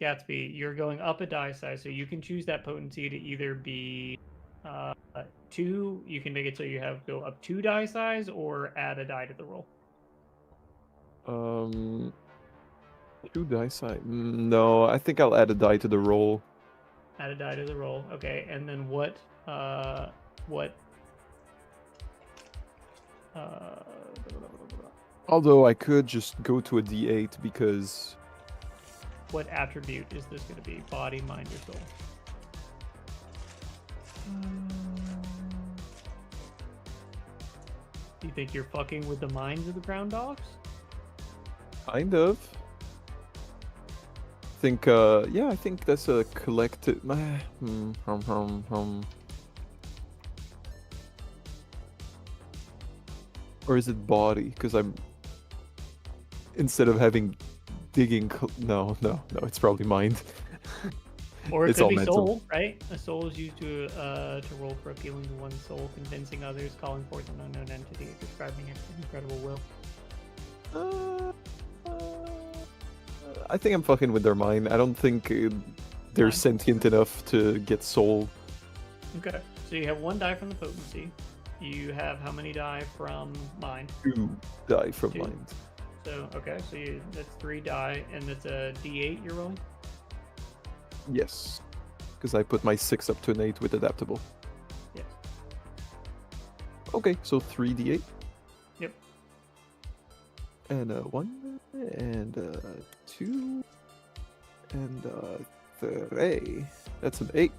Gatsby, you're going up a die size, so you can choose that potency to either be 2. You can make it so you go up 2 die size, or add a die to the roll. 2 die side. No, I think I'll add a die to the roll. Add a die to the roll. Okay, and then what Although I could just go to a D8 because what attribute is this going to be? Body, mind, or soul? Do you think you're fucking with the minds of the ground dogs? kind of. I think that's a collective. Or is it body? Because I'm instead of having digging. No, it's probably mind. Or it It's could all be mental. soul, right? A soul is used to roll for appealing to one's soul, convincing others, calling forth an unknown entity, describing an incredible will. I think I'm fucking with their mind. I don't think they're Fine. sentient enough to get soul. Okay, so you have 1 die from the potency. You have how many die from mind? 2 die from 2. mind. So okay, so that's 3 die, and that's a D8 you're rolling. Yes, because I put my 6 up to an 8 with adaptable. Yes. Okay, so 3d8. Yep. And 1, and 2, and 3. That's an 8.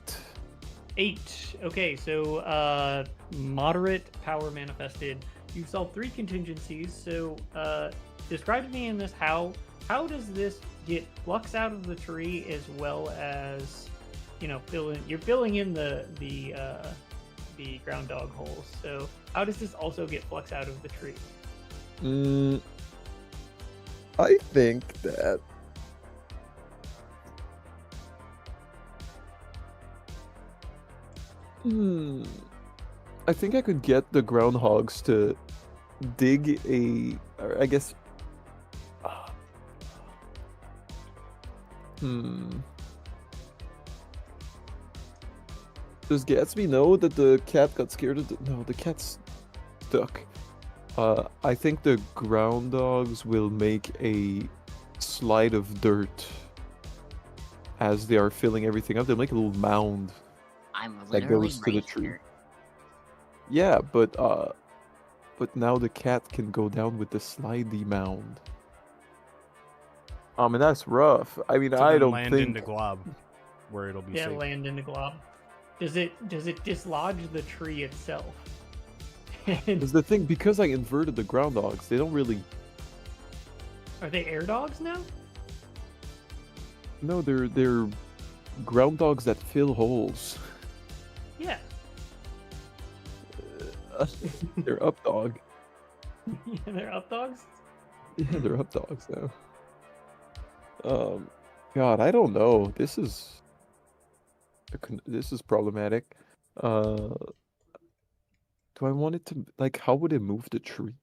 8. Okay, so moderate power manifested. You've solved 3 contingencies. So describe to me in this how does this get flux out of the tree as well as you're filling in the ground dog holes. So how does this also get flux out of the tree? I think that I think I could get the groundhogs to dig or I guess. Does Gatsby know that the cat got scared of no, the cat's stuck. I think the ground dogs will make a slide of dirt as they are filling everything up. They'll make a little mound I'm that literally goes to the right tree. here. Yeah, but now the cat can go down with the slidey mound. And that's rough. I mean, So I then don't land think. into Glob, where it'll be Yeah, safe. land into Glob. Does it dislodge the tree itself? Because the thing, because I inverted the ground dogs, they don't really. Are they air dogs now? No, they're ground dogs that fill holes. Yeah. They're up dog. Yeah, they're up dogs. Yeah, they're up dogs now. God, I don't know. This is problematic. Do I want it to like? How would it move the tree?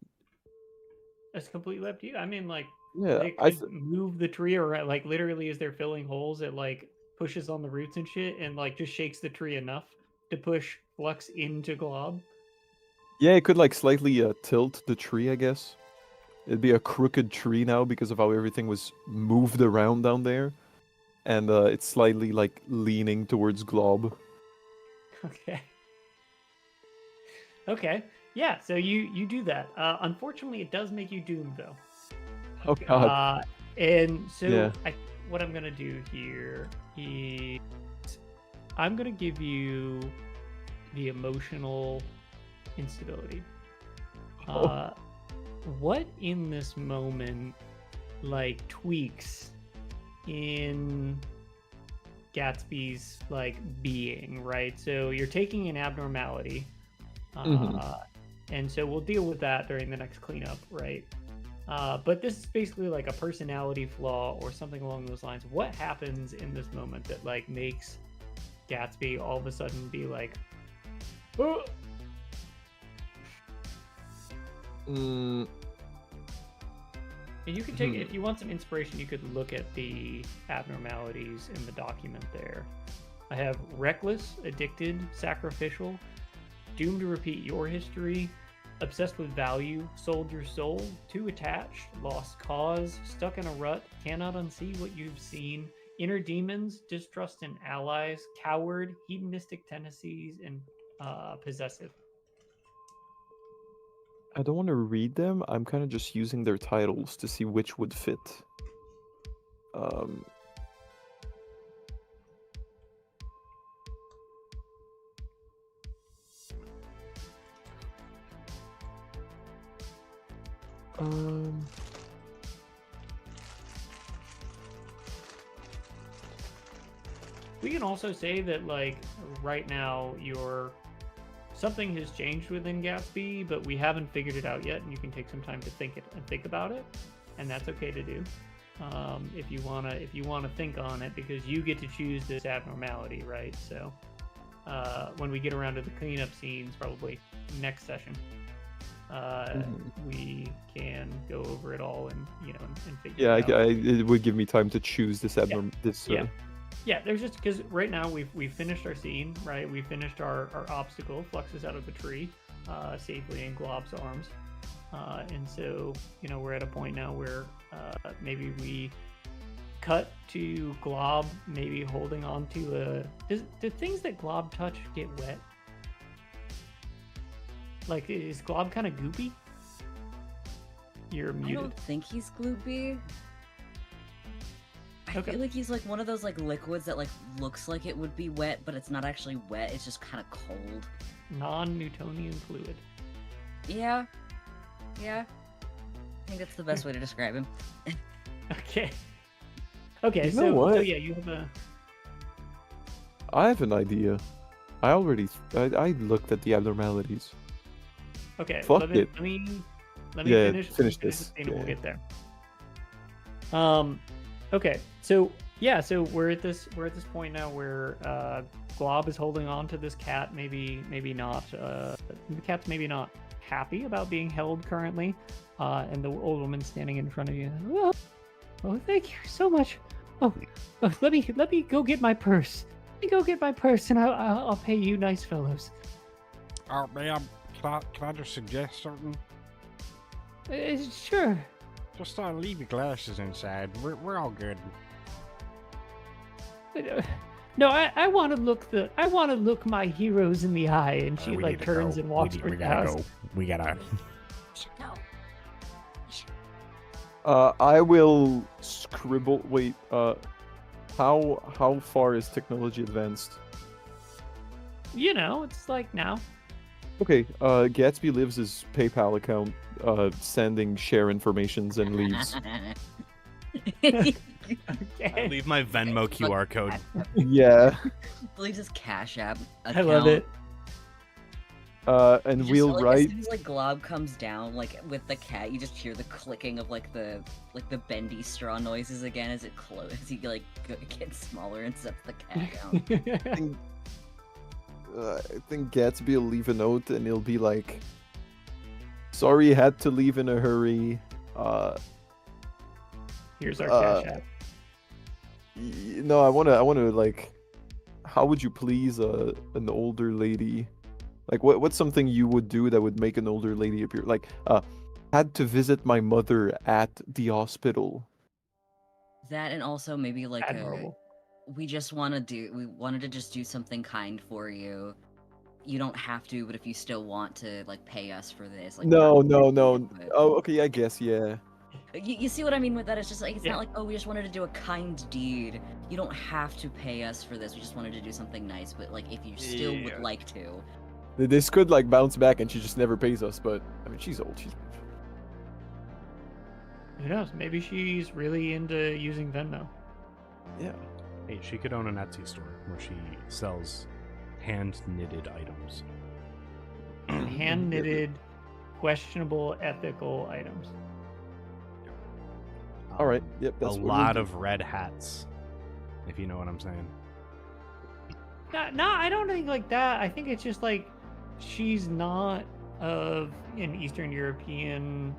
That's completely up to you. I mean, like, Yeah, they could move the tree around, like, literally as they're filling holes, it, like, pushes on the roots and shit, and, like, just shakes the tree enough to push Flux into Glob. yeah, it could like slightly tilt the tree, I guess. It'd be a crooked tree now because of how everything was moved around down there, and it's slightly like leaning towards Glob. Okay. Okay. Yeah, so you do that. Unfortunately, it does make you doomed, though. Oh God. And so Yeah. what I'm gonna do here is I'm gonna give you the emotional instability. Oh. What in this moment like tweaks in Gatsby's like being, right? So you're taking an abnormality. And so we'll deal with that during the next cleanup, right? But this is basically like a personality flaw or something along those lines. What happens in this moment that like makes Gatsby all of a sudden be like, oh! And you can take, if you want some inspiration, you could look at the abnormalities in the document there. I have reckless, addicted, sacrificial, doomed to repeat your history, obsessed with value, sold your soul, too attached, lost cause, stuck in a rut, cannot unsee what you've seen, inner demons, distrust in allies, coward, hedonistic tendencies, and possessive. I don't want to read them. I'm kind of just using their titles to see which would fit. We can also say that, like, right now, something has changed within Gatsby, but we haven't figured it out yet, and you can take some time to think about it, and that's okay to do. If you wanna think on it, because you get to choose this abnormality, right? So when we get around to the cleanup scenes, probably next session, we can go over it all and figure it out. It would give me time to choose this Yeah, there's just because right now we've finished our scene, right? We finished our obstacle. Flux is out of the tree, safely in Glob's arms, and so we're at a point now where maybe we cut to Glob, maybe holding on to do things that Glob touch get wet? Like, is Glob kind of goopy? You're muted. I don't think he's gloopy. I Okay. feel like he's like one of those like liquids that like looks like it would be wet, but it's not actually wet. It's just kind of cold. Non-Newtonian fluid. Yeah. I think that's the best way to describe him. Okay. Okay. You know what? So yeah, you have a. I have an idea. I looked at the abnormalities. Okay. Fuck let it. me Yeah, finish finish this this. scene and we'll Yeah. get there. Okay, so we're at this point now where Glob is holding on to this cat. Maybe not. The cat's maybe not happy about being held currently, and the old woman standing in front of you. Oh, thank you so much. Oh, let me go get my purse. Let me go get my purse, and I'll pay you, nice fellows. Ma'am, can I just suggest something? Sure. Just leave your glasses inside. We're all good. No, I want to look my heroes in the eye, and she We like need to turns go. and walks we towards the gotta house. go. We gotta. I will scribble. Wait. How far is technology advanced? You know, it's like now. Okay. Gatsby lives his PayPal account, sending share informations and leaves. I Okay. leave my Venmo QR code. Yeah. Believes his Cash App account. I love it. And You we'll just, like, write. As soon as like Glob comes down, like with the cat, you just hear the clicking of like the bendy straw noises again as it as he like gets smaller and sets the cat down. I think Gatsby will leave a note and he'll be like, "Sorry, had to leave in a hurry. Here's our Cash App. No, I wanna like, how would you please an older lady? Like, what's something you would do that would make an older lady appear? Like, had to visit my mother at the hospital. That and also maybe like Admirable. we wanted to just do something kind for you. You don't have to, but if you still want to like pay us for this, like No. we're not gonna do it, Oh, okay, I guess, yeah. but you see what I mean with that? It's just like it's Yeah. not like, oh, we just wanted to do a kind deed. You don't have to pay us for this. We just wanted to do something nice, but like if you still Yeah. would like to. This could like bounce back and she just never pays us, but I mean, she's old. Who knows? Maybe she's really into using Venmo. Yeah. Hey, she could own an Etsy store where she sells hand-knitted items. Hand knitted, questionable ethical items. All right. Um, Yep. That's a what we'll lot do. of red hats, if you know what I'm saying. No, I don't think like that. I think it's just like she's not of an Eastern European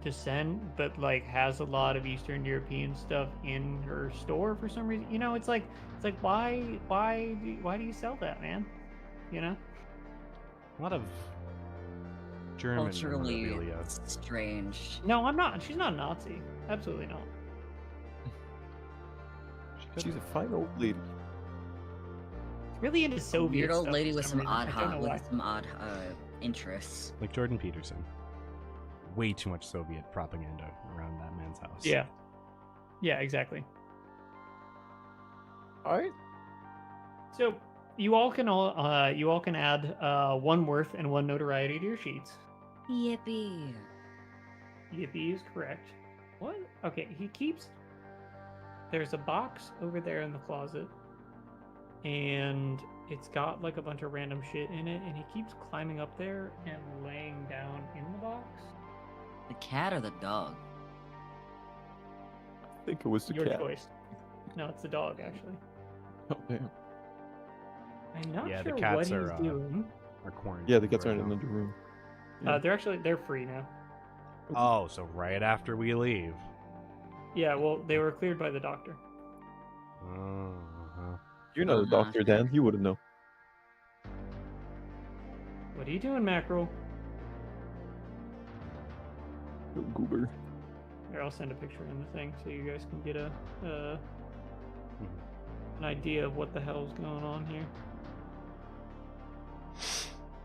descent, but like has a lot of Eastern European stuff in her store for some reason. You know, it's like why do you sell that, man? You know? A lot of German Culturally memorabilia. strange. No, I'm not. She's not a Nazi. Absolutely not. She's a fine old lady. Really into Soviet Weird old stuff lady for with some some reason. I don't know why. interests. Like Jordan Peterson. Way too much Soviet propaganda around that man's house. Yeah. Yeah, exactly. All right. So you all can add one worth and one notoriety to your sheets. Yippee. Yippee is correct. What? Okay, he keeps. There's a box over there in the closet, and it's got like a bunch of random shit in it, and he keeps climbing up there and laying down in the box. The cat or the dog? I think it was the Your cat. choice. No, it's the dog actually. Oh damn. I'm not Yeah, the sure what cats he's are, doing. Or quarantine. Yeah, the cats are right in now. another room. Yeah. They're free now. Oh, so right after we leave. Yeah, well, they were cleared by the doctor. Uh-huh. You're not a doctor, Dan. You wouldn't know. What are you doing, Mackerel? You goober. Here, I'll send a picture in the thing so you guys can get an idea of what the hell's going on here.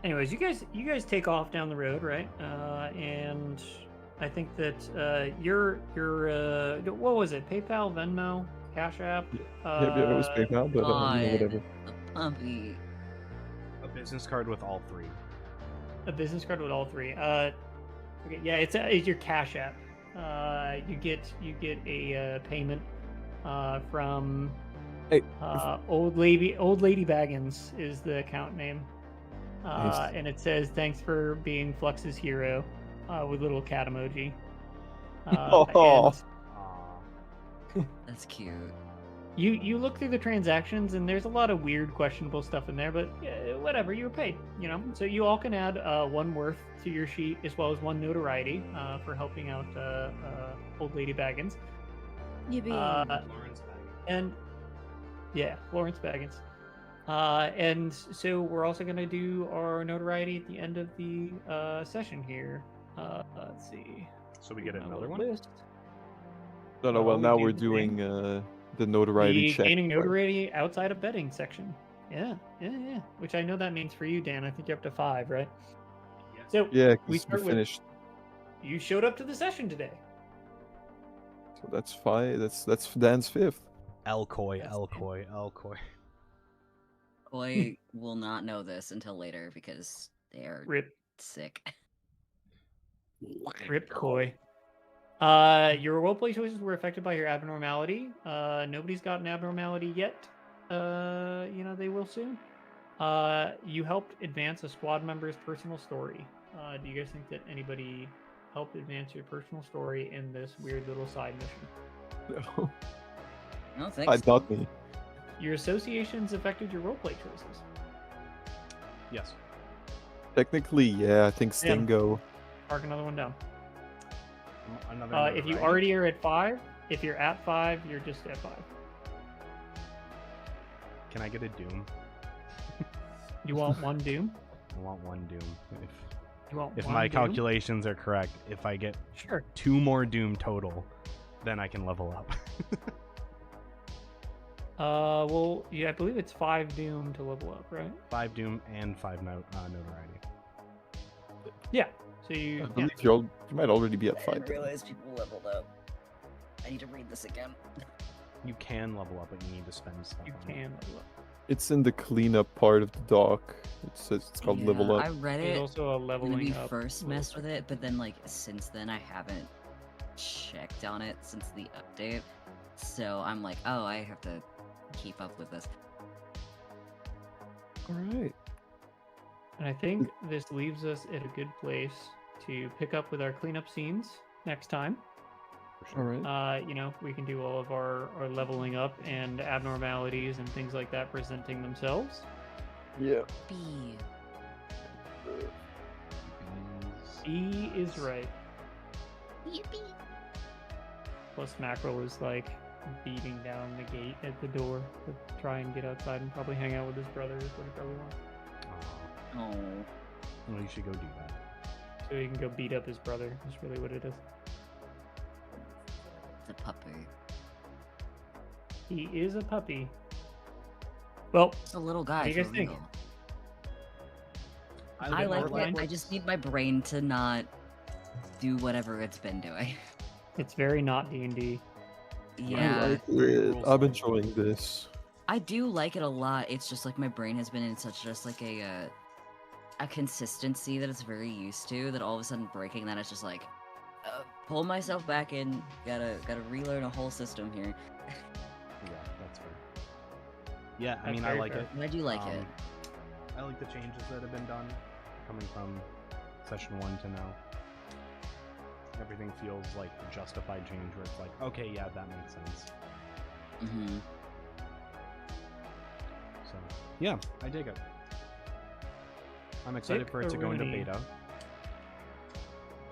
Anyways, you guys take off down the road, right? And I think that your what was it? PayPal, Venmo, Cash App. Yeah, it was PayPal, but whatever. The puppy. A business card with all three. A business card with all three. Okay, yeah, it's your Cash App. You get a payment from Hey, old lady Baggins is the account name. Nice. And it says thanks for being Flux's hero with little cat emoji. Oh. And That's cute. You look through the transactions and there's a lot of weird, questionable stuff in there, but whatever, you were paid, So you all can add 1 worth to your sheet as well as 1 notoriety for helping out old lady Baggins. Yippee! Lawrence And yeah, Florence Baggins. And so we're also gonna do our notoriety at the end of the session here. Let's see. So we get My another little one? list. No, Well, well, we now do we're the doing thing. the notoriety The check. gaining notoriety outside of betting section. Yeah. Which I know that means for you, Dan. I think you're up to 5, right? So Yeah, we 'cause we start with finished. you showed up to the session today. So that's 5. That's Dan's 5th. Elcoy, That's Elcoy, Elcoy. Boy will not know this until later because they are Rip, sick. rip, Coy. Your roleplay choices were affected by your abnormality. Nobody's got an abnormality yet. They will soon. You helped advance a squad member's personal story. Do you guys think that anybody helped advance your personal story in this weird little side mission? No, No thanks. I thought me. Your associations affected your roleplay choices. Yes. Technically, yeah, I think Yeah. Stingo. Mark another one down. Another If you notoriety? already are at 5, if you're at 5, you're just at 5. Can I get a Doom? You want 1 doom? I want 1 Doom. You want If 1 my doom? calculations are correct, if I get Sure. 2 more Doom total, then I can level up. Well, yeah, I believe it's 5 doom to level up, right? 5 Doom and 5 notoriety. Yeah. So I you, yeah. believe you might already be at 5. then. realize people leveled up. I need to read this again. You can level up, but you need to spend stuff You on it. can level up. It's in the cleanup part of the dock. It says it's called level Yeah, up. I read There's it also a when leveling we up. first little messed with section. it, but then since then I haven't checked on it since the update. So I'm like, oh, I have to keep up with this. All right. And I think this leaves us at a good place to pick up with our cleanup scenes next time. All right. We can do all of our leveling up and abnormalities and things like that presenting themselves. Yeah. B. E is right. Yippee. Plus Mackerel is like beating down the gate at the door to try and get outside and probably hang out with his brother is what he probably wants. Oh. Well, you should go do that. So he can go beat up his brother. That's really what it is. The puppy. He is a puppy. Well, It's a little guy. What do you guys for think? real. I I like Northline it. I just need my brain to not do whatever it's been doing. it's very not D&D. Yeah. I like Very it. rules I'm oriented. enjoying this. I do like it a lot. It's just like my brain has been in such just like a consistency that it's very used to that all of a sudden breaking that it's just like pull myself back in. Gotta relearn a whole system here. Yeah, that's fair. Yeah, I That's mean, I very like fair. it. But I do like it. I like the changes that have been done, coming from session 1 to now. Everything feels like a justified change where it's like, okay, yeah, that makes sense. Mm-hmm. So, yeah, I dig it. I'm excited Dick for it to go into Rooney. beta.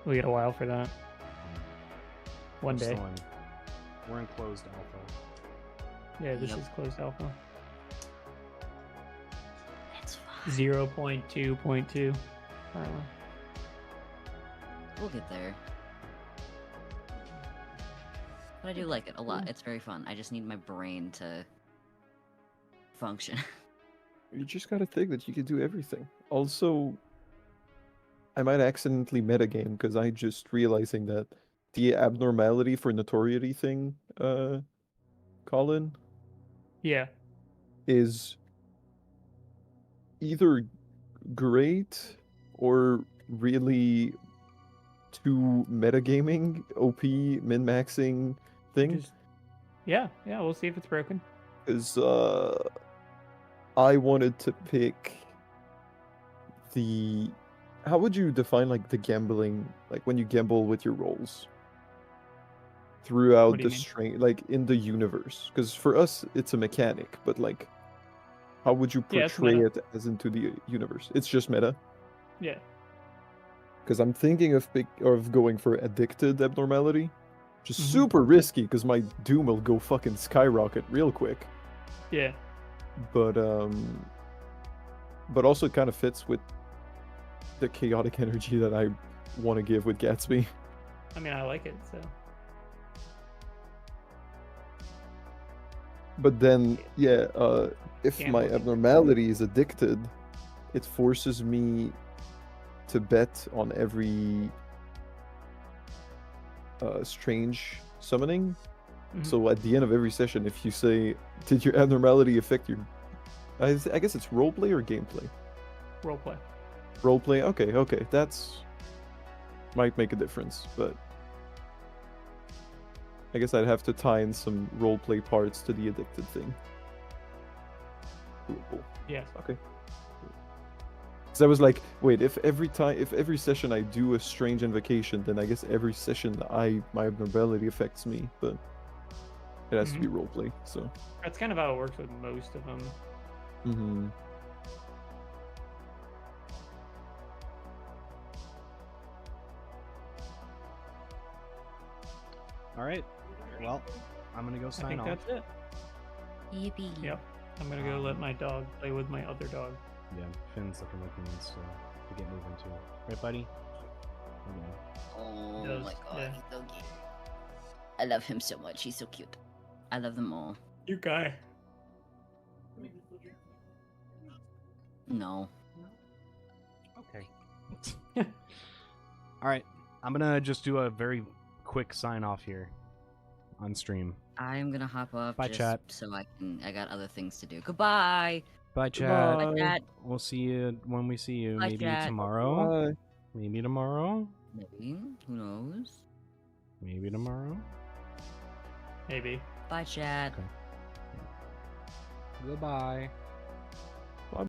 We get a while for that. One We're day. still we're in closed alpha. Yeah, this Yep. is closed alpha. It's fine. 0.2.2. We'll get there. But I do like it a lot. It's very fun. I just need my brain to function. You just gotta think that you can do everything. Also, I might accidentally metagame because I just realizing that the abnormality for notoriety thing, Colin, Yeah. is either great or really too metagaming, OP, min-maxing thing. Just, yeah, we'll see if it's broken. Because I wanted to pick the. How would you define like the gambling, like when you gamble with your rolls? throughout What do you the mean? strain, like in the universe? Because for us, it's a mechanic, but like, how would you Yeah, it's portray meta. it as into the universe? It's just meta. Yeah. Because I'm thinking of going for addicted abnormality, which is Mhm. super risky because my doom will go fucking skyrocket real quick. Yeah. But also it kind of fits with the chaotic energy that I want to give with Gatsby. I mean, I like it. So But then, yeah, if my Gambling. abnormality is addicted, it forces me to bet on every strange summoning. Mhm. So at the end of every session, if you say, "Did your abnormality affect your?" I guess it's roleplay or gameplay. roleplay. Roleplay. Okay, that's might make a difference, but I guess I'd have to tie in some roleplay parts to the addicted thing. Cool. Yes. Okay. So I was like, wait, if every session I do a strange invocation, then I guess every session my abnormality affects me, but it has to be roleplay. So. That's kind of how it works with most of them. Mm-hmm. All right. Well, I'm gonna go I sign think off. that's it. Yippee. Yep. I'm gonna go let my dog play with my other dog. Yeah, Finn's looking like he needs to get moving too. Right, buddy? Okay. Oh Does, my god, yeah. he's so cute. I love him so much. He's so cute. I love them all. You guy. No. Okay. All right. I'm gonna just do a very quick sign off here on stream. I'm gonna hop off Bye, just chat. so I got other things to do. Goodbye. Bye, chat. Goodbye. Bye, chat. We'll see you when we see you. Bye, Maybe chat. tomorrow. Bye. Maybe tomorrow. Maybe. Who knows? Maybe tomorrow. Maybe. Bye, chat. Okay. Goodbye.